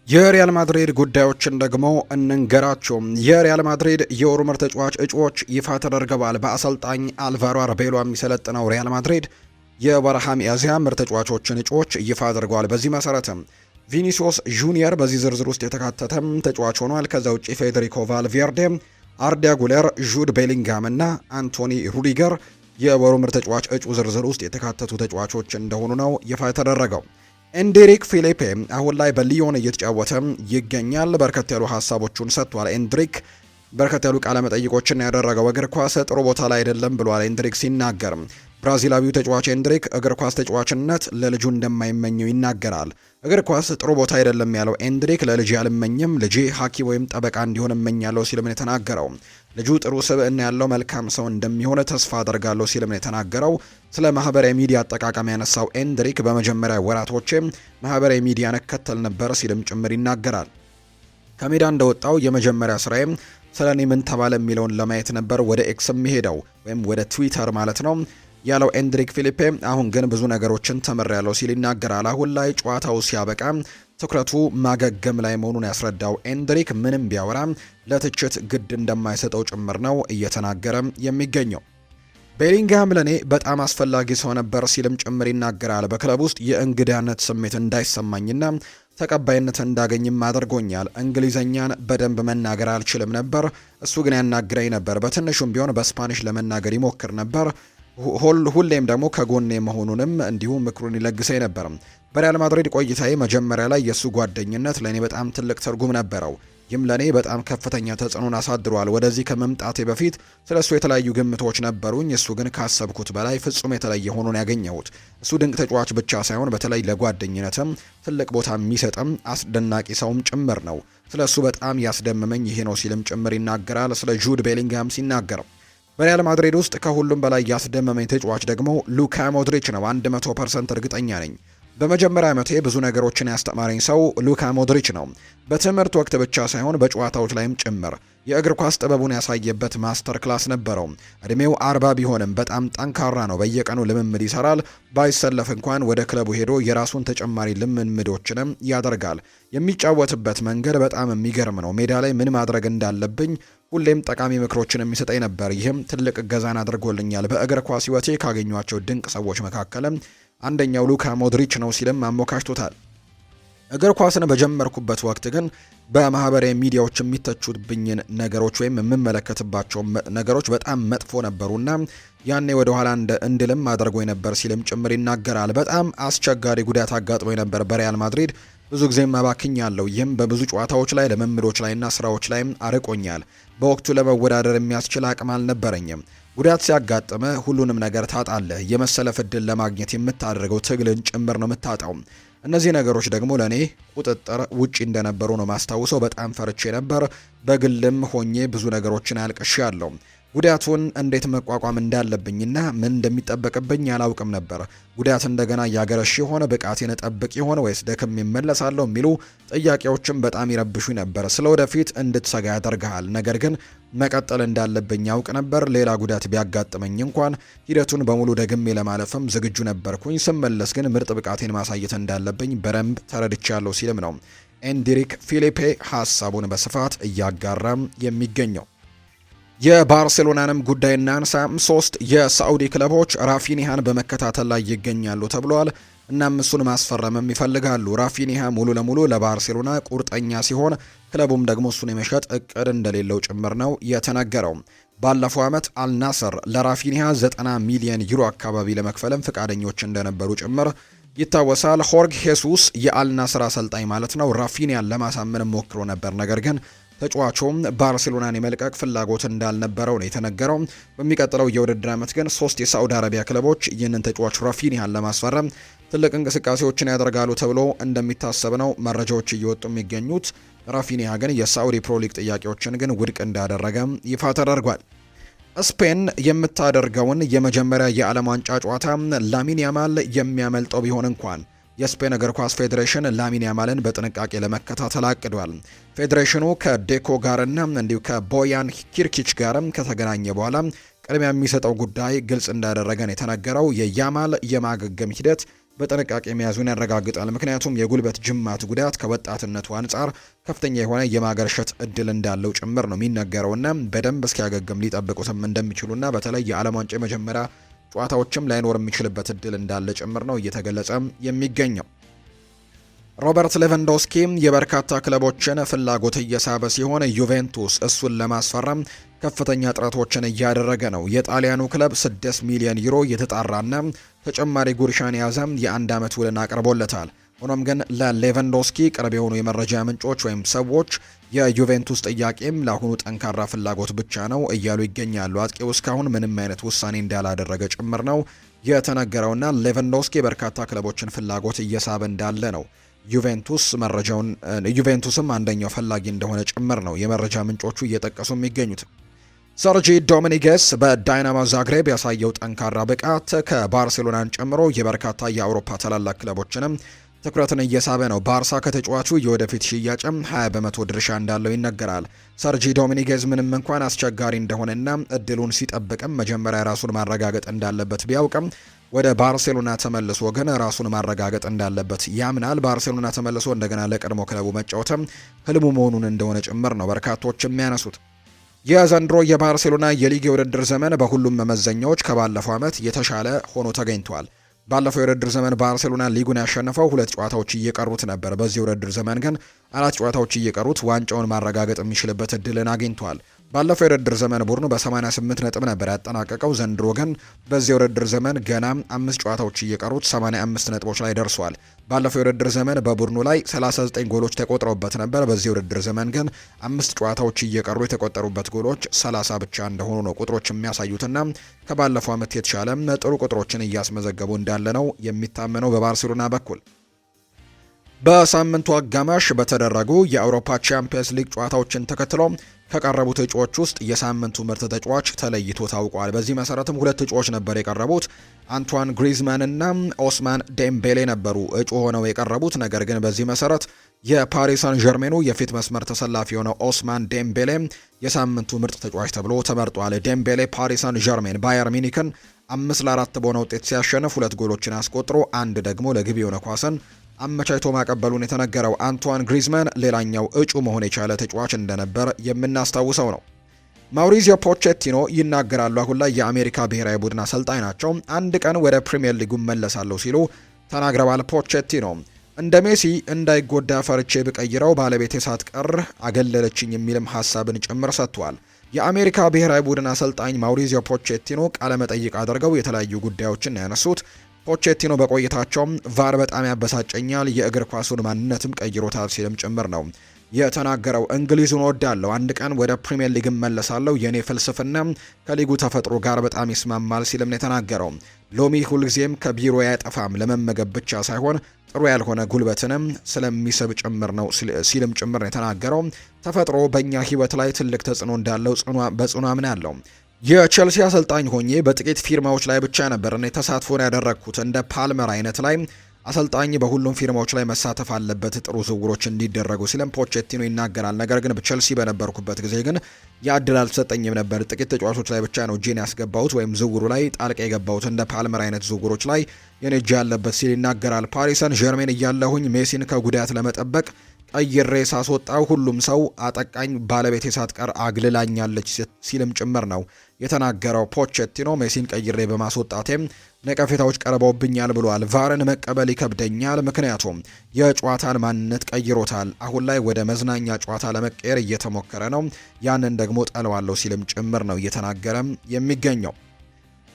የሪያል ማድሪድ ጉዳዮችን ደግሞ እንንገራቸው። የሪያል ማድሪድ የወሩ ምርጥ ተጫዋች እጩዎች ይፋ ተደርገዋል። በአሰልጣኝ አልቫሮ አርቤሎ የሚሰለጥነው ሪያል ማድሪድ የወርሃ ሚያዝያ ምርጥ ተጫዋቾችን እጩዎች ይፋ አድርገዋል። በዚህ መሰረትም ቪኒሲዮስ ጁኒየር በዚህ ዝርዝር ውስጥ የተካተተም ተጫዋች ሆኗል። ከዛ ውጪ ፌዴሪኮ ቫልቬርዴ፣ አርዳ ጉለር፣ ጁድ ቤሊንጋም እና አንቶኒ ሩዲገር የወሩ ምርጥ ተጫዋች እጩ ዝርዝር ውስጥ የተካተቱ ተጫዋቾች እንደሆኑ ነው ይፋ የተደረገው። ኤንድሪክ ፊሊፔ አሁን ላይ በሊዮን እየተጫወተ ይገኛል። በርከት ያሉ ሀሳቦቹን ሰጥቷል። ኤንድሪክ በርከት ያሉ ቃለ መጠይቆችን ያደረገው እግር ኳስ ጥሩ ቦታ ላይ አይደለም ብሏል። ኤንድሪክ ሲናገር ብራዚላዊው ተጫዋች ኤንድሪክ እግር ኳስ ተጫዋችነት ለልጁ እንደማይመኘው ይናገራል። እግር ኳስ ጥሩ ቦታ አይደለም ያለው ኤንድሪክ ለልጄ አልመኝም፣ ልጄ ሐኪም ወይም ጠበቃ እንዲሆን እመኛለሁ ሲልም የተናገረው። ልጁ ጥሩ ስብዕና ያለው መልካም ሰው እንደሚሆን ተስፋ አደርጋለሁ ሲልም የተናገረው። ስለ ማህበራዊ ሚዲያ አጠቃቀም ያነሳው ኤንድሪክ በመጀመሪያ ወራቶቼ ማህበራዊ ሚዲያን እከተል ነበር ሲልም ጭምር ይናገራል። ከሜዳ እንደወጣው የመጀመሪያ ስራዬም ስለ እኔ ምን ተባለ የሚለውን ለማየት ነበር ወደ ኤክስ የሚሄደው ወይም ወደ ትዊተር ማለት ነው ያለው ኤንድሪክ ፊሊፔ አሁን ግን ብዙ ነገሮችን ተምሬያለሁ ሲል ይናገራል። አሁን ላይ ጨዋታው ሲያበቃ ትኩረቱ ማገገም ላይ መሆኑን ያስረዳው ኤንድሪክ ምንም ቢያወራ ለትችት ግድ እንደማይሰጠው ጭምር ነው እየተናገረ የሚገኘው። ቤሊንግሃም ለኔ በጣም አስፈላጊ ሰው ነበር ሲልም ጭምር ይናገራል። በክለብ ውስጥ የእንግዳነት ስሜት እንዳይሰማኝና ተቀባይነት እንዳገኝም አድርጎኛል። እንግሊዘኛን በደንብ መናገር አልችልም ነበር፣ እሱ ግን ያናግረኝ ነበር። በትንሹም ቢሆን በስፓኒሽ ለመናገር ይሞክር ነበር። ሁሌም ደግሞ ከጎኔ መሆኑንም እንዲሁ ምክሩን ይለግሰኝ ነበር። በሪያል ማድሪድ ቆይታዬ መጀመሪያ ላይ የእሱ ጓደኝነት ለእኔ በጣም ትልቅ ትርጉም ነበረው። ይህም ለእኔ በጣም ከፍተኛ ተጽዕኖን አሳድሯል። ወደዚህ ከመምጣቴ በፊት ስለ እሱ የተለያዩ ግምቶች ነበሩኝ። እሱ ግን ካሰብኩት በላይ ፍጹም የተለየ ሆኖን ያገኘሁት። እሱ ድንቅ ተጫዋች ብቻ ሳይሆን በተለይ ለጓደኝነትም ትልቅ ቦታ የሚሰጥም አስደናቂ ሰውም ጭምር ነው። ስለ እሱ በጣም ያስደመመኝ ይሄ ነው ሲልም ጭምር ይናገራል። ስለ ጁድ ቤሊንግሃም ሲናገር በሪያል ማድሪድ ውስጥ ከሁሉም በላይ ያስደመመኝ ተጫዋች ደግሞ ሉካ ሞድሪች ነው። 100% እርግጠኛ ነኝ። በመጀመሪያ ዓመቴ ብዙ ነገሮችን ያስተማረኝ ሰው ሉካ ሞድሪች ነው። በትምህርት ወቅት ብቻ ሳይሆን በጨዋታዎች ላይም ጭምር የእግር ኳስ ጥበቡን ያሳየበት ማስተር ክላስ ነበረው። እድሜው 40 ቢሆንም በጣም ጠንካራ ነው። በየቀኑ ልምምድ ይሰራል። ባይሰለፍ እንኳን ወደ ክለቡ ሄዶ የራሱን ተጨማሪ ልምምዶችንም ያደርጋል። የሚጫወትበት መንገድ በጣም የሚገርም ነው። ሜዳ ላይ ምን ማድረግ እንዳለብኝ ሁሌም ጠቃሚ ምክሮችን የሚሰጠኝ ነበር። ይህም ትልቅ እገዛን አድርጎልኛል። በእግር ኳስ ሕይወቴ ካገኟቸው ድንቅ ሰዎች መካከልም አንደኛው ሉካ ሞድሪች ነው ሲልም አሞካሽቶታል። እግር ኳስን በጀመርኩበት ወቅት ግን በማህበራዊ ሚዲያዎች የሚተቹብኝን ነገሮች ወይም የምመለከትባቸው ነገሮች በጣም መጥፎ ነበሩና ያኔ ወደ ኋላ እንድልም አድርጎኝ ነበር ሲልም ጭምር ይናገራል። በጣም አስቸጋሪ ጉዳት አጋጥሞኝ ነበር በሪያል ማድሪድ ብዙ ጊዜም አባክኛለሁ። ይህም በብዙ ጨዋታዎች ላይ ልምምዶች ላይና ስራዎች ላይም አርቆኛል። በወቅቱ ለመወዳደር የሚያስችል አቅም አልነበረኝም። ጉዳት ሲያጋጥመ ሁሉንም ነገር ታጣለህ። የመሰለፍ ዕድል ለማግኘት የምታደርገው ትግልን ጭምር ነው የምታጣው። እነዚህ ነገሮች ደግሞ ለእኔ ቁጥጥር ውጪ እንደነበሩ ነው ማስታውሰው። በጣም ፈርቼ ነበር። በግልም ሆኜ ብዙ ነገሮችን አልቅሻለሁ። ጉዳቱን እንዴት መቋቋም እንዳለብኝና ምን እንደሚጠበቅብኝ አላውቅም ነበር። ጉዳት እንደገና ያገረሽ የሆነ ብቃቴን እጠብቅ ይሆን ወይስ ደክም ይመለሳለሁ የሚሉ ጥያቄዎችም በጣም ይረብሹኝ ነበር። ስለ ወደፊት እንድትሰጋ ያደርግሃል። ነገር ግን መቀጠል እንዳለብኝ ያውቅ ነበር። ሌላ ጉዳት ቢያጋጥመኝ እንኳን ሂደቱን በሙሉ ደግሜ ለማለፍም ዝግጁ ነበርኩኝ። ስመለስ ግን ምርጥ ብቃቴን ማሳየት እንዳለብኝ በደንብ ተረድቻለሁ ሲልም ነው ኤንድሪክ ፊሊፔ ሀሳቡን በስፋት እያጋራም የሚገኘው። የባርሴሎናንም ጉዳይ እናንሳ። 3 የሳዑዲ ክለቦች ራፊኒሃን በመከታተል ላይ ይገኛሉ ተብሏል። እናም እሱን ማስፈረምም ይፈልጋሉ። ራፊኒሃ ሙሉ ለሙሉ ለባርሴሎና ቁርጠኛ ሲሆን ክለቡም ደግሞ እሱን የመሸጥ እቅድ እንደሌለው ጭምር ነው የተነገረው። ባለፈው ዓመት አልናስር ለራፊኒሃ 90 ሚሊዮን ዩሮ አካባቢ ለመክፈልም ፈቃደኞች እንደነበሩ ጭምር ይታወሳል። ሆርግ ሄሱስ የአልናስር አሰልጣኝ ማለት ነው ራፊኒያን ለማሳመን ሞክሮ ነበር፣ ነገር ግን ተጫዋቹም ባርሴሎናን የመልቀቅ ፍላጎት እንዳልነበረው ነው የተነገረው። በሚቀጥለው የውድድር ዓመት ግን 3 የሳዑዲ አረቢያ ክለቦች ይህንን ተጫዋች ራፊኒያን ለማስፈረም ትልቅ እንቅስቃሴዎችን ያደርጋሉ ተብሎ እንደሚታሰብ ነው መረጃዎች እየወጡ የሚገኙት። ራፊኒያ ግን የሳዑዲ ፕሮ ሊግ ጥያቄዎችን ግን ውድቅ እንዳደረገ ይፋ ተደርጓል። ስፔን የምታደርገውን የመጀመሪያ የዓለም ዋንጫ ጨዋታ ላሚን ያማል የሚያመልጠው ቢሆን እንኳን የስፔን እግር ኳስ ፌዴሬሽን ላሚን ያማልን በጥንቃቄ ለመከታተል አቅዷል። ፌዴሬሽኑ ከዴኮ ጋርና እንዲሁ ከቦያን ኪርኪች ጋርም ከተገናኘ በኋላ ቅድሚያ የሚሰጠው ጉዳይ ግልጽ እንዳደረገ ነው የተነገረው። የያማል የማገገም ሂደት በጥንቃቄ መያዙን ያረጋግጣል። ምክንያቱም የጉልበት ጅማት ጉዳት ከወጣትነቱ አንጻር ከፍተኛ የሆነ የማገርሸት እድል እንዳለው ጭምር ነው የሚነገረውና በደንብ እስኪያገግም ሊጠብቁትም እንደሚችሉና በተለይ የዓለም ዋንጫ የመጀመሪያ ጨዋታዎችም ላይኖር የሚችልበት እድል እንዳለ ጭምር ነው እየተገለጸ የሚገኘው። ሮበርት ሌቫንዶስኪ የበርካታ ክለቦችን ፍላጎት እየሳበ ሲሆን ዩቬንቱስ እሱን ለማስፈረም ከፍተኛ ጥረቶችን እያደረገ ነው። የጣሊያኑ ክለብ 6 ሚሊዮን ዩሮ የተጣራና ተጨማሪ ጉርሻን የያዘ የ1 ዓመት ውልን አቅርቦለታል። ሆኖም ግን ለሌቫንዶስኪ ቅርብ የሆኑ የመረጃ ምንጮች ወይም ሰዎች የዩቬንቱስ ጥያቄም ለአሁኑ ጠንካራ ፍላጎት ብቻ ነው እያሉ ይገኛሉ። አጥቂው እስካሁን ምንም አይነት ውሳኔ እንዳላደረገ ጭምር ነው የተነገረውና ሌቫንዶስኪ በርካታ ክለቦችን ፍላጎት እየሳበ እንዳለ ነው ዩቬንቱስም አንደኛው ፈላጊ እንደሆነ ጭምር ነው የመረጃ ምንጮቹ እየጠቀሱ የሚገኙት። ሰርጂ ዶሚኒጌስ በዳይናሞ ዛግሬብ ያሳየው ጠንካራ ብቃት ከባርሴሎናን ጨምሮ የበርካታ የአውሮፓ ታላላቅ ክለቦችንም ትኩረትን እየሳበ ነው። ባርሳ ከተጫዋቹ የወደፊት ሽያጭም 20 በመቶ ድርሻ እንዳለው ይነገራል። ሰርጂ ዶሚኒጌዝ ምንም እንኳን አስቸጋሪ እንደሆነና እድሉን ሲጠብቅም መጀመሪያ ራሱን ማረጋገጥ እንዳለበት ቢያውቅም ወደ ባርሴሎና ተመልሶ ግን ራሱን ማረጋገጥ እንዳለበት ያምናል። ባርሴሎና ተመልሶ እንደገና ለቀድሞ ክለቡ መጫወትም ህልሙ መሆኑን እንደሆነ ጭምር ነው በርካቶች የሚያነሱት። የዘንድሮ የባርሴሎና የሊግ የውድድር ዘመን በሁሉም መመዘኛዎች ከባለፈው ዓመት የተሻለ ሆኖ ተገኝቷል። ባለፈው የውድድር ዘመን ባርሴሎና ሊጉን ያሸነፈው 2 ጨዋታዎች እየቀሩት ነበር። በዚህ የውድድር ዘመን ግን 4 ጨዋታዎች እየቀሩት ዋንጫውን ማረጋገጥ የሚችልበት እድልን አግኝቷል። ባለፈው የውድድር ዘመን ቡድኑ በ88 ነጥብ ነበር ያጠናቀቀው። ዘንድሮ ግን በዚህ የውድድር ዘመን ገና 5 ጨዋታዎች እየቀሩት 85 ነጥቦች ላይ ደርሷል። ባለፈው የውድድር ዘመን በቡድኑ ላይ 39 ጎሎች ተቆጥረውበት ነበር። በዚህ የውድድር ዘመን ግን 5 ጨዋታዎች እየቀሩ የተቆጠሩበት ጎሎች 30 ብቻ እንደሆኑ ነው ቁጥሮች የሚያሳዩትና ከባለፈው ዓመት የተሻለ ጥሩ ቁጥሮችን እያስመዘገቡ እንዳለ ነው የሚታመነው በባርሴሎና በኩል። በሳምንቱ አጋማሽ በተደረጉ የአውሮፓ ቻምፒየንስ ሊግ ጨዋታዎችን ተከትሎ ከቀረቡት እጩዎች ውስጥ የሳምንቱ ምርጥ ተጫዋች ተለይቶ ታውቋል። በዚህ መሰረትም 2 እጩዎች ነበር የቀረቡት። አንቷን ግሪዝማን እና ኦስማን ዴምቤሌ ነበሩ እጩ ሆነው የቀረቡት። ነገር ግን በዚህ መሰረት የፓሪስ ሳን ዠርሜኑ የፊት መስመር ተሰላፊ የሆነው ኦስማን ዴምቤሌ የሳምንቱ ምርጥ ተጫዋች ተብሎ ተመርጧል። ዴምቤሌ ፓሪስ ሳን ዠርሜን ባየር ሚኒክን 5-4 በሆነ ውጤት ሲያሸንፍ 2 ጎሎችን አስቆጥሮ አንድ ደግሞ ለግብ የሆነ ኳስን አመቻችቶ ማቀበሉን የተነገረው አንቷን ግሪዝማን ሌላኛው እጩ መሆን የቻለ ተጫዋች እንደነበር የምናስታውሰው ነው። ማውሪዚዮ ፖቼቲኖ ይናገራሉ። አሁን ላይ የአሜሪካ ብሔራዊ ቡድን አሰልጣኝ ናቸው። አንድ ቀን ወደ ፕሪሚየር ሊጉ መለሳለሁ ሲሉ ተናግረዋል። ፖቼቲኖ እንደ ሜሲ እንዳይጎዳ ፈርቼ ብቀይረው ባለቤቴ ሳትቀር አገለለችኝ የሚልም ሀሳብን ጭምር ሰጥቷል። የአሜሪካ ብሔራዊ ቡድን አሰልጣኝ ማውሪዚዮ ፖቼቲኖ ቃለመጠይቅ አድርገው የተለያዩ ጉዳዮችን ያነሱት ፖቼቲኖ በቆይታቸውም ቫር በጣም ያበሳጨኛል፣ የእግር ኳሱን ማንነትም ቀይሮታል ሲልም ጭምር ነው የተናገረው። እንግሊዙን ወዳለው አንድ ቀን ወደ ፕሪሚየር ሊግ መለሳለሁ፣ የኔ ፍልስፍና ከሊጉ ተፈጥሮ ጋር በጣም ይስማማል ሲልም ነው የተናገረው። ሎሚ ሁልጊዜም ከቢሮ ያጠፋም ለመመገብ ብቻ ሳይሆን ጥሩ ያልሆነ ጉልበትንም ስለሚስብ ጭምር ነው ሲልም ጭምር ነው የተናገረው። ተፈጥሮ በእኛ ህይወት ላይ ትልቅ ተጽዕኖ እንዳለው በጽኑ አምናለሁ። የቼልሲ አሰልጣኝ ሆኜ በጥቂት ፊርማዎች ላይ ብቻ ነበር እኔ ተሳትፎን ያደረግኩት። እንደ ፓልመር አይነት ላይ አሰልጣኝ በሁሉም ፊርማዎች ላይ መሳተፍ አለበት ጥሩ ዝውውሮች እንዲደረጉ ሲልም ፖቼቲኖ ይናገራል። ነገር ግን በቼልሲ በነበርኩበት ጊዜ ግን ያድል አልተሰጠኝም ነበር። ጥቂት ተጫዋቾች ላይ ብቻ ነው እጄን ያስገባሁት ወይም ዝውውሩ ላይ ጣልቃ የገባሁት። እንደ ፓልመር አይነት ዝውውሮች ላይ የኔ እጅ ያለበት ሲል ይናገራል። ፓሪስ ሰን ዠርሜን እያለሁኝ ሜሲን ከጉዳት ለመጠበቅ ቀይሬ ሳስወጣው ሁሉም ሰው አጠቃኝ፣ ባለቤቴ ሳትቀር አግልላኛለች ሲልም ጭምር ነው የተናገረው። ፖቼቲኖ ሜሲን ቀይሬ በማስወጣቴም ነቀፌታዎች ቀርበውብኛል ብሏል። ቫርን መቀበል ይከብደኛል፣ ምክንያቱም የጨዋታን ማንነት ቀይሮታል። አሁን ላይ ወደ መዝናኛ ጨዋታ ለመቀየር እየተሞከረ ነው፣ ያንን ደግሞ ጠለዋለሁ ሲልም ጭምር ነው እየተናገረም የሚገኘው።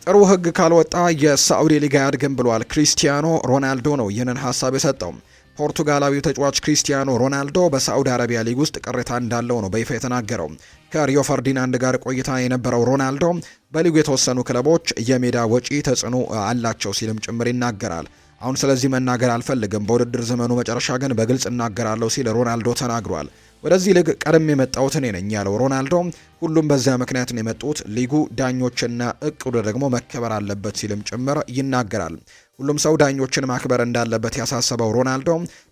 ጥሩ ሕግ ካልወጣ የሳዑዲ ሊግ አያድግም ብሏል። ክሪስቲያኖ ሮናልዶ ነው ይህንን ሀሳብ የሰጠው። ፖርቱጋላዊው ተጫዋች ክሪስቲያኖ ሮናልዶ በሳዑዲ አረቢያ ሊግ ውስጥ ቅሬታ እንዳለው ነው በይፋ የተናገረው። ከሪዮ ፈርዲናንድ ጋር ቆይታ የነበረው ሮናልዶ በሊጉ የተወሰኑ ክለቦች የሜዳ ወጪ ተጽዕኖ አላቸው ሲልም ጭምር ይናገራል። አሁን ስለዚህ መናገር አልፈልግም፣ በውድድር ዘመኑ መጨረሻ ግን በግልጽ እናገራለሁ ሲል ሮናልዶ ተናግሯል። ወደዚህ ሊግ ቀደም የመጣሁት እኔ ነኝ ያለው ሮናልዶ ሁሉም በዚያ ምክንያት ነው የመጡት፣ ሊጉ ዳኞችና እቅዱ ደግሞ መከበር አለበት ሲልም ጭምር ይናገራል። ሁሉም ሰው ዳኞችን ማክበር እንዳለበት ያሳሰበው ሮናልዶ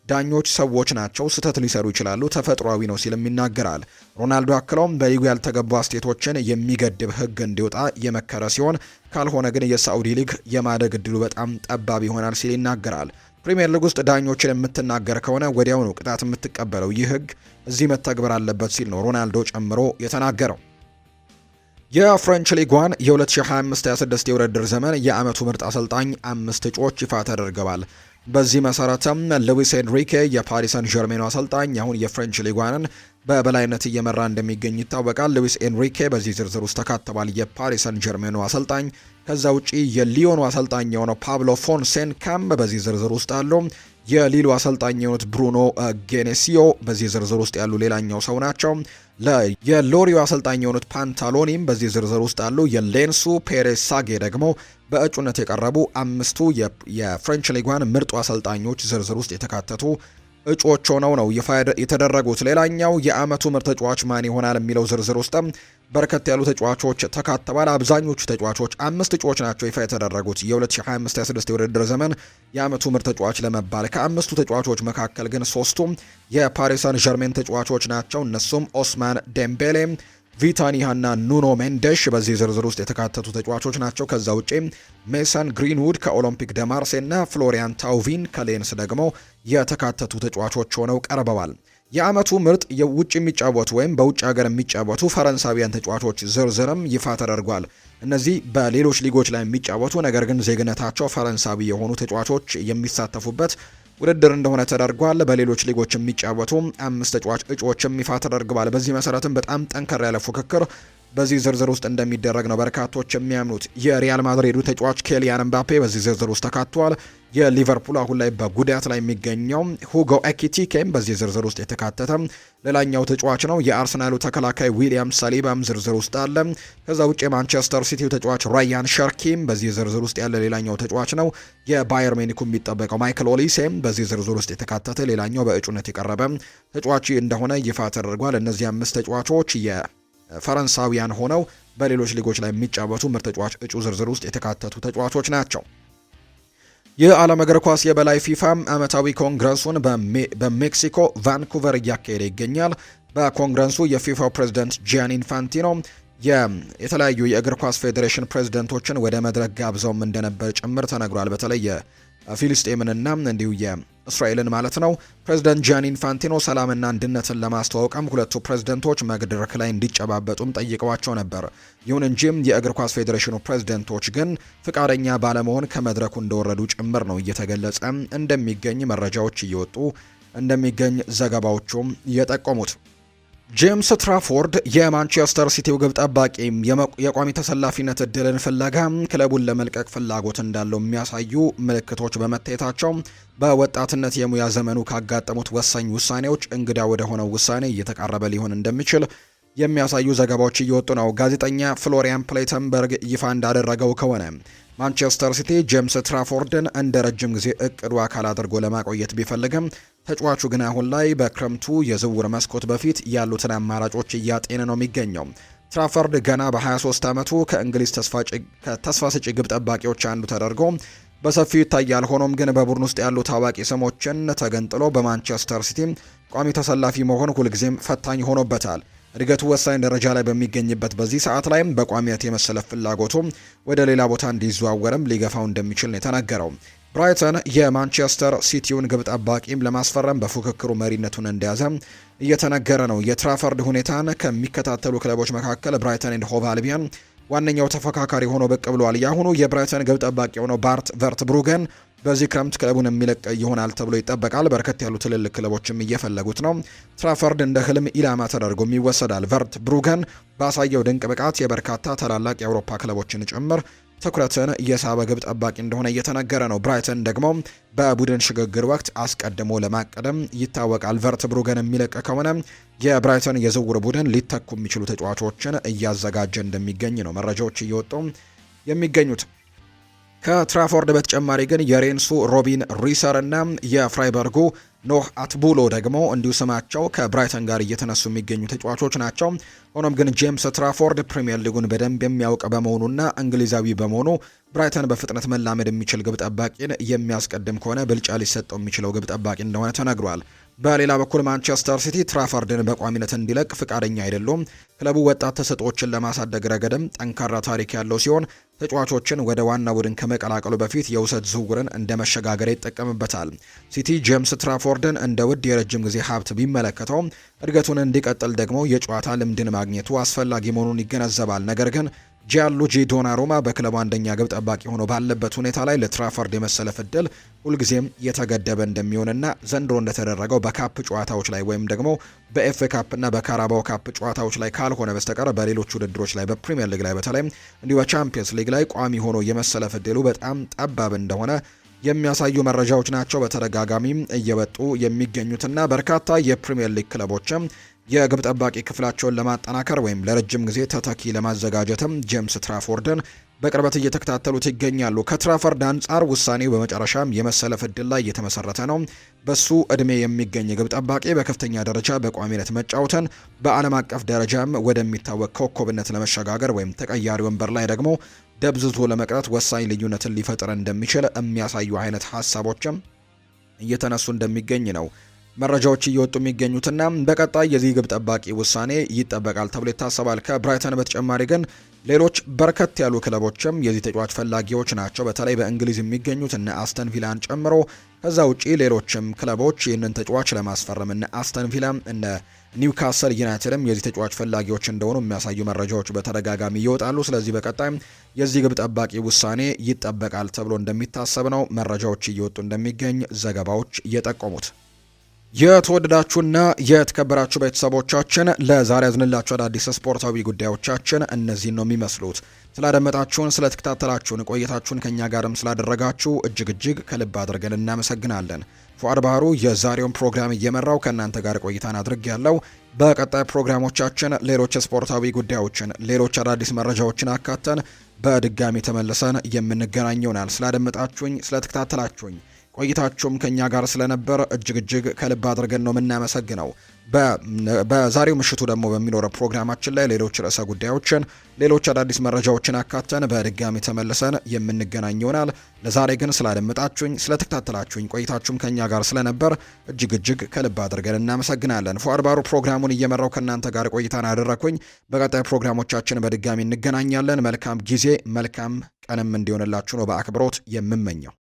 ዳኞች ሰዎች ናቸው፣ ስህተት ሊሰሩ ይችላሉ፣ ተፈጥሯዊ ነው ሲልም ይናገራል። ሮናልዶ አክለውም በሊጉ ያልተገቡ አስተያየቶችን የሚገድብ ሕግ እንዲወጣ የመከረ ሲሆን ካልሆነ ግን የሳዑዲ ሊግ የማደግ እድሉ በጣም ጠባብ ይሆናል ሲል ይናገራል። ፕሪሚየር ሊግ ውስጥ ዳኞችን የምትናገር ከሆነ ወዲያው ነው ቅጣት የምትቀበለው። ይህ ሕግ እዚህ መተግበር አለበት ሲል ነው ሮናልዶ ጨምሮ የተናገረው። የፍሬንች ሊግ 1 የ2025-26 የውድድር ዘመን የዓመቱ ምርጥ አሰልጣኝ 5 እጩዎች ይፋ ተደርገዋል። በዚህ መሰረትም ሉዊስ ኤንሪኬ የፓሪስ ሰን ዠርሜኑ አሰልጣኝ አሁን የፍሬንች ሊግ 1ን በበላይነት እየመራ እንደሚገኝ ይታወቃል። ሉዊስ ኤንሪኬ በዚህ ዝርዝር ውስጥ ተካተዋል። የፓሪስ ሰን ዠርሜኑ አሰልጣኝ ከዛ ውጪ የሊዮኑ አሰልጣኝ የሆነው ፓብሎ ፎንሴካም በዚህ ዝርዝር ውስጥ አሉ። የሊሉ አሰልጣኝ የሆኑት ብሩኖ ጌኔሲዮ በዚህ ዝርዝር ውስጥ ያሉ ሌላኛው ሰው ናቸው። የሎሪዮ አሰልጣኝ የሆኑት ፓንታሎኒም በዚህ ዝርዝር ውስጥ አሉ። የሌንሱ ፔሬስ ሳጌ ደግሞ በእጩነት የቀረቡ 5ቱ የፍሬንች ሊጓን ምርጡ አሰልጣኞች ዝርዝር ውስጥ የተካተቱ እጩዎች ሆነው ነው ይፋ የተደረጉት። ሌላኛው የዓመቱ ምርጥ ተጫዋች ማን ይሆናል የሚለው ዝርዝር ውስጥም በርከት ያሉ ተጫዋቾች ተካተዋል። አብዛኞቹ ተጫዋቾች 5 እጩዎች ናቸው ይፋ የተደረጉት የ2025-26 የውድድር ዘመን የዓመቱ ምርጥ ተጫዋች ለመባል። ከ5ቱ ተጫዋቾች መካከል ግን 3ቱም የፓሪስ ሰን ዠርሜን ተጫዋቾች ናቸው። እነሱም ኦስማን ዴምቤሌ፣ ቪታኒያና ኑኖ ሜንዴሽ በዚህ ዝርዝር ውስጥ የተካተቱ ተጫዋቾች ናቸው። ከዛ ውጪ ሜሰን ግሪንውድ ከኦሎምፒክ ደ ማርሴይና ፍሎሪያን ታውቪን ከሌንስ ደግሞ የተካተቱ ተጫዋቾች ሆነው ቀርበዋል። የዓመቱ ምርጥ የውጭ የሚጫወቱ ወይም በውጭ ሀገር የሚጫወቱ ፈረንሳዊያን ተጫዋቾች ዝርዝርም ይፋ ተደርጓል። እነዚህ በሌሎች ሊጎች ላይ የሚጫወቱ ነገር ግን ዜግነታቸው ፈረንሳዊ የሆኑ ተጫዋቾች የሚሳተፉበት ውድድር እንደሆነ ተደርጓል። በሌሎች ሊጎች የሚጫወቱ 5 ተጫዋች እጩዎችም ይፋ ተደርገዋል። በዚህ መሰረትም በጣም ጠንከር ያለ ፉክክር በዚህ ዝርዝር ውስጥ እንደሚደረግ ነው በርካቶች የሚያምኑት። የሪያል ማድሪዱ ተጫዋች ኬሊያን ኤምባፔ በዚህ ዝርዝር ውስጥ ተካቷል። የሊቨርፑል አሁን ላይ በጉዳት ላይ የሚገኘው ሁጎ ኤኪቲኬም በዚህ ዝርዝር ውስጥ የተካተተ ሌላኛው ተጫዋች ነው። የአርሰናሉ ተከላካይ ዊሊያም ሳሊባም ዝርዝር ውስጥ አለ። ከዛ ውጭ የማንቸስተር ሲቲው ተጫዋች ራያን ሸርኪም በዚህ ዝርዝር ውስጥ ያለ ሌላኛው ተጫዋች ነው። የባየር ሚኒኩ የሚጠበቀው ማይክል ኦሊሴም በዚህ ዝርዝር ውስጥ የተካተተ ሌላኛው በእጩነት የቀረበ ተጫዋች እንደሆነ ይፋ ተደርጓል። እነዚህ 5 ተጫዋቾች ፈረንሳዊያን ሆነው በሌሎች ሊጎች ላይ የሚጫወቱ ምርጥ ተጫዋች እጩ ዝርዝር ውስጥ የተካተቱ ተጫዋቾች ናቸው። የዓለም እግር ኳስ የበላይ ፊፋም ዓመታዊ ኮንግረሱን በሜክሲኮ ቫንኩቨር እያካሄደ ይገኛል። በኮንግረሱ የፊፋው ፕሬዝዳንት ጂያኒ ኢንፋንቲኖ የተለያዩ የእግር ኳስ ፌዴሬሽን ፕሬዝዳንቶችን ወደ መድረክ ጋብዘውም እንደነበር ጭምር ተነግሯል። በተለይ ፊሊስጤምንና እንዲሁ የእስራኤልን ማለት ነው። ፕሬዝዳንት ጂያኒ ኢንፋንቲኖ ሰላምና አንድነትን ለማስተዋወቅም ሁለቱ ፕሬዝዳንቶች መድረክ ላይ እንዲጨባበጡም ጠይቀዋቸው ነበር። ይሁን እንጂም የእግር ኳስ ፌዴሬሽኑ ፕሬዝዳንቶች ግን ፍቃደኛ ባለመሆን ከመድረኩ እንደወረዱ ጭምር ነው እየተገለጸ እንደሚገኝ መረጃዎች እየወጡ እንደሚገኝ ዘገባዎቹም የጠቆሙት። ጄምስ ትራፎርድ የማንቸስተር ሲቲው ግብ ጠባቂ የቋሚ ተሰላፊነት እድልን ፍለጋ ክለቡን ለመልቀቅ ፍላጎት እንዳለው የሚያሳዩ ምልክቶች በመታየታቸው በወጣትነት የሙያ ዘመኑ ካጋጠሙት ወሳኝ ውሳኔዎች እንግዳ ወደ ሆነው ውሳኔ እየተቃረበ ሊሆን እንደሚችል የሚያሳዩ ዘገባዎች እየወጡ ነው። ጋዜጠኛ ፍሎሪያን ፕሌተንበርግ ይፋ እንዳደረገው ከሆነ ማንቸስተር ሲቲ ጄምስ ትራፎርድን እንደ ረጅም ጊዜ እቅዱ አካል አድርጎ ለማቆየት ቢፈልግም ተጫዋቹ ግን አሁን ላይ በክረምቱ የዝውውር መስኮት በፊት ያሉትን አማራጮች እያጤነ ነው የሚገኘው። ትራፎርድ ገና በ23 ዓመቱ ከእንግሊዝ ተስፋ ሰጪ ግብ ጠባቂዎች አንዱ ተደርጎ በሰፊው ይታያል። ሆኖም ግን በቡድን ውስጥ ያሉ ታዋቂ ስሞችን ተገንጥሎ በማንቸስተር ሲቲ ቋሚ ተሰላፊ መሆን ሁልጊዜም ፈታኝ ሆኖበታል። እድገቱ ወሳኝ ደረጃ ላይ በሚገኝበት በዚህ ሰዓት ላይም በቋሚነት የመሰለፍ ፍላጎቱ ወደ ሌላ ቦታ እንዲዘዋወርም ሊገፋው እንደሚችል ነው የተናገረው። ብራይተን የማንቸስተር ሲቲውን ግብ ጠባቂም ለማስፈረም በፉክክሩ መሪነቱን እንደያዘ እየተነገረ ነው። የትራፎርድ ሁኔታን ከሚከታተሉ ክለቦች መካከል ብራይተን ኤንድ ሆቭ አልቢዮን ዋነኛው ተፎካካሪ ሆኖ ብቅ ብሏል። የአሁኑ የብራይተን ግብ ጠባቂ የሆነው ባርት ቨርትብሩገን በዚህ ክረምት ክለቡን የሚለቅ ይሆናል ተብሎ ይጠበቃል። በርከት ያሉ ትልልቅ ክለቦችም እየፈለጉት ነው። ትራፎርድ እንደ ህልም ኢላማ ተደርጎም ይወሰዳል። ቨርትብሩገን ባሳየው ድንቅ ብቃት የበርካታ ታላላቅ የአውሮፓ ክለቦችን ጭምር ትኩረትን የሳበ ግብ ጠባቂ እንደሆነ እየተነገረ ነው። ብራይተን ደግሞ በቡድን ሽግግር ወቅት አስቀድሞ ለማቀደም ይታወቃል። ቨርትብሩገን የሚለቅ ከሆነ የብራይተን የዝውውር ቡድን ሊተኩ የሚችሉ ተጫዋቾችን እያዘጋጀ እንደሚገኝ ነው መረጃዎች እየወጡ የሚገኙት። ከትራፎርድ በተጨማሪ ግን የሬንሱ ሮቢን ሪሰር እና የፍራይበርጉ ኖህ አትቡሎ ደግሞ እንዲሁ ስማቸው ከብራይተን ጋር እየተነሱ የሚገኙ ተጫዋቾች ናቸው። ሆኖም ግን ጄምስ ትራፎርድ ፕሪሚየር ሊጉን በደንብ የሚያውቅ በመሆኑና እንግሊዛዊ በመሆኑ ብራይተን በፍጥነት መላመድ የሚችል ግብ ጠባቂን የሚያስቀድም ከሆነ ብልጫ ሊሰጠው የሚችለው ግብ ጠባቂ እንደሆነ ተነግሯል። በሌላ በኩል ማንቸስተር ሲቲ ትራፎርድን በቋሚነት እንዲለቅ ፍቃደኛ አይደሉም። ክለቡ ወጣት ተሰጥኦችን ለማሳደግ ረገድም ጠንካራ ታሪክ ያለው ሲሆን ተጫዋቾችን ወደ ዋና ቡድን ከመቀላቀሉ በፊት የውሰት ዝውውርን እንደ መሸጋገሪያ ይጠቀምበታል። ሲቲ ጄምስ ትራፎርድን እንደ ውድ የረጅም ጊዜ ሀብት ቢመለከተውም እድገቱን እንዲቀጥል ደግሞ የጨዋታ ልምድን ማግኘቱ አስፈላጊ መሆኑን ይገነዘባል። ነገር ግን ጂያንሉጂ ዶናሩማ በክለቡ አንደኛ ግብ ጠባቂ ሆኖ ባለበት ሁኔታ ላይ ለትራፎርድ የመሰለፍ እድል ሁልጊዜም የተገደበ እንደሚሆንና ዘንድሮ እንደተደረገው በካፕ ጨዋታዎች ላይ ወይም ደግሞ በኤፍኤ ካፕ እና በካራባው ካፕ ጨዋታዎች ላይ ካልሆነ በስተቀር በሌሎች ውድድሮች ላይ በፕሪሚየር ሊግ ላይ በተለይ እንዲሁ በቻምፒየንስ ሊግ ላይ ቋሚ ሆኖ የመሰለፍ እድሉ በጣም ጠባብ እንደሆነ የሚያሳዩ መረጃዎች ናቸው በተደጋጋሚ እየወጡ የሚገኙትና በርካታ የፕሪሚየር ሊግ ክለቦችም የግብ ጠባቂ ክፍላቸውን ለማጠናከር ወይም ለረጅም ጊዜ ተተኪ ለማዘጋጀትም ጄምስ ትራፎርድን በቅርበት እየተከታተሉት ይገኛሉ። ከትራፎርድ አንጻር ውሳኔው በመጨረሻም የመሰለፍ እድል ላይ እየተመሰረተ ነው። በሱ እድሜ የሚገኝ ግብ ጠባቂ በከፍተኛ ደረጃ በቋሚነት መጫወትን በዓለም አቀፍ ደረጃም ወደሚታወቅ ኮከብነት ለመሸጋገር ወይም ተቀያሪ ወንበር ላይ ደግሞ ደብዝቶ ለመቅረት ወሳኝ ልዩነትን ሊፈጥር እንደሚችል የሚያሳዩ አይነት ሀሳቦችም እየተነሱ እንደሚገኝ ነው መረጃዎች እየወጡ የሚገኙትና በቀጣይ የዚህ ግብ ጠባቂ ውሳኔ ይጠበቃል ተብሎ ይታሰባል። ከብራይተን በተጨማሪ ግን ሌሎች በርከት ያሉ ክለቦችም የዚህ ተጫዋች ፈላጊዎች ናቸው። በተለይ በእንግሊዝ የሚገኙት እነ አስተን ቪላን ጨምሮ ከዛ ውጪ ሌሎችም ክለቦች ይህንን ተጫዋች ለማስፈረም እነ አስተን ቪላ እነ ኒውካስል ዩናይትድም የዚህ ተጫዋች ፈላጊዎች እንደሆኑ የሚያሳዩ መረጃዎች በተደጋጋሚ ይወጣሉ። ስለዚህ በቀጣይ የዚህ ግብ ጠባቂ ውሳኔ ይጠበቃል ተብሎ እንደሚታሰብ ነው መረጃዎች እየወጡ እንደሚገኝ ዘገባዎች እየጠቆሙት። የተወደዳችሁና የተከበራችሁ ቤተሰቦቻችን ለዛሬ ያዝንላችሁ አዳዲስ ስፖርታዊ ጉዳዮቻችን እነዚህን ነው የሚመስሉት። ስላደመጣችሁን፣ ስለተከታተላችሁን፣ ቆይታችሁን ከኛ ጋርም ስላደረጋችሁ እጅግ ከልብ አድርገን እናመሰግናለን። ፉአድ ባህሩ የዛሬውን ፕሮግራም እየመራው ከእናንተ ጋር ቆይታን አድርጌያለሁ። በቀጣይ ፕሮግራሞቻችን ሌሎች ስፖርታዊ ጉዳዮችን፣ ሌሎች አዳዲስ መረጃዎችን አካተን በድጋሚ ተመልሰን የምንገናኝ ይሆናል። ስላደመጣችሁኝ፣ ስለተከታተላችሁኝ ቆይታችሁም ከኛ ጋር ስለነበር እጅግ ከልብ አድርገን ነው የምናመሰግነው። በዛሬው ምሽቱ ደግሞ በሚኖረው ፕሮግራማችን ላይ ሌሎች ርዕሰ ጉዳዮችን፣ ሌሎች አዳዲስ መረጃዎችን አካተን በድጋሚ ተመልሰን የምንገናኝ ይሆናል። ለዛሬ ግን ስላደመጣችሁኝ፣ ስለተከታተላችሁኝ ቆይታችሁም ከኛ ጋር ስለነበር እጅግ ከልብ አድርገን እናመሰግናለን። ፉአድ ባሩ ፕሮግራሙን እየመራው ከእናንተ ጋር ቆይታን አደረኩኝ። በቀጣይ ፕሮግራሞቻችን በድጋሚ እንገናኛለን። መልካም ጊዜ፣ መልካም ቀንም እንዲሆንላችሁ ነው በአክብሮት የምመኘው።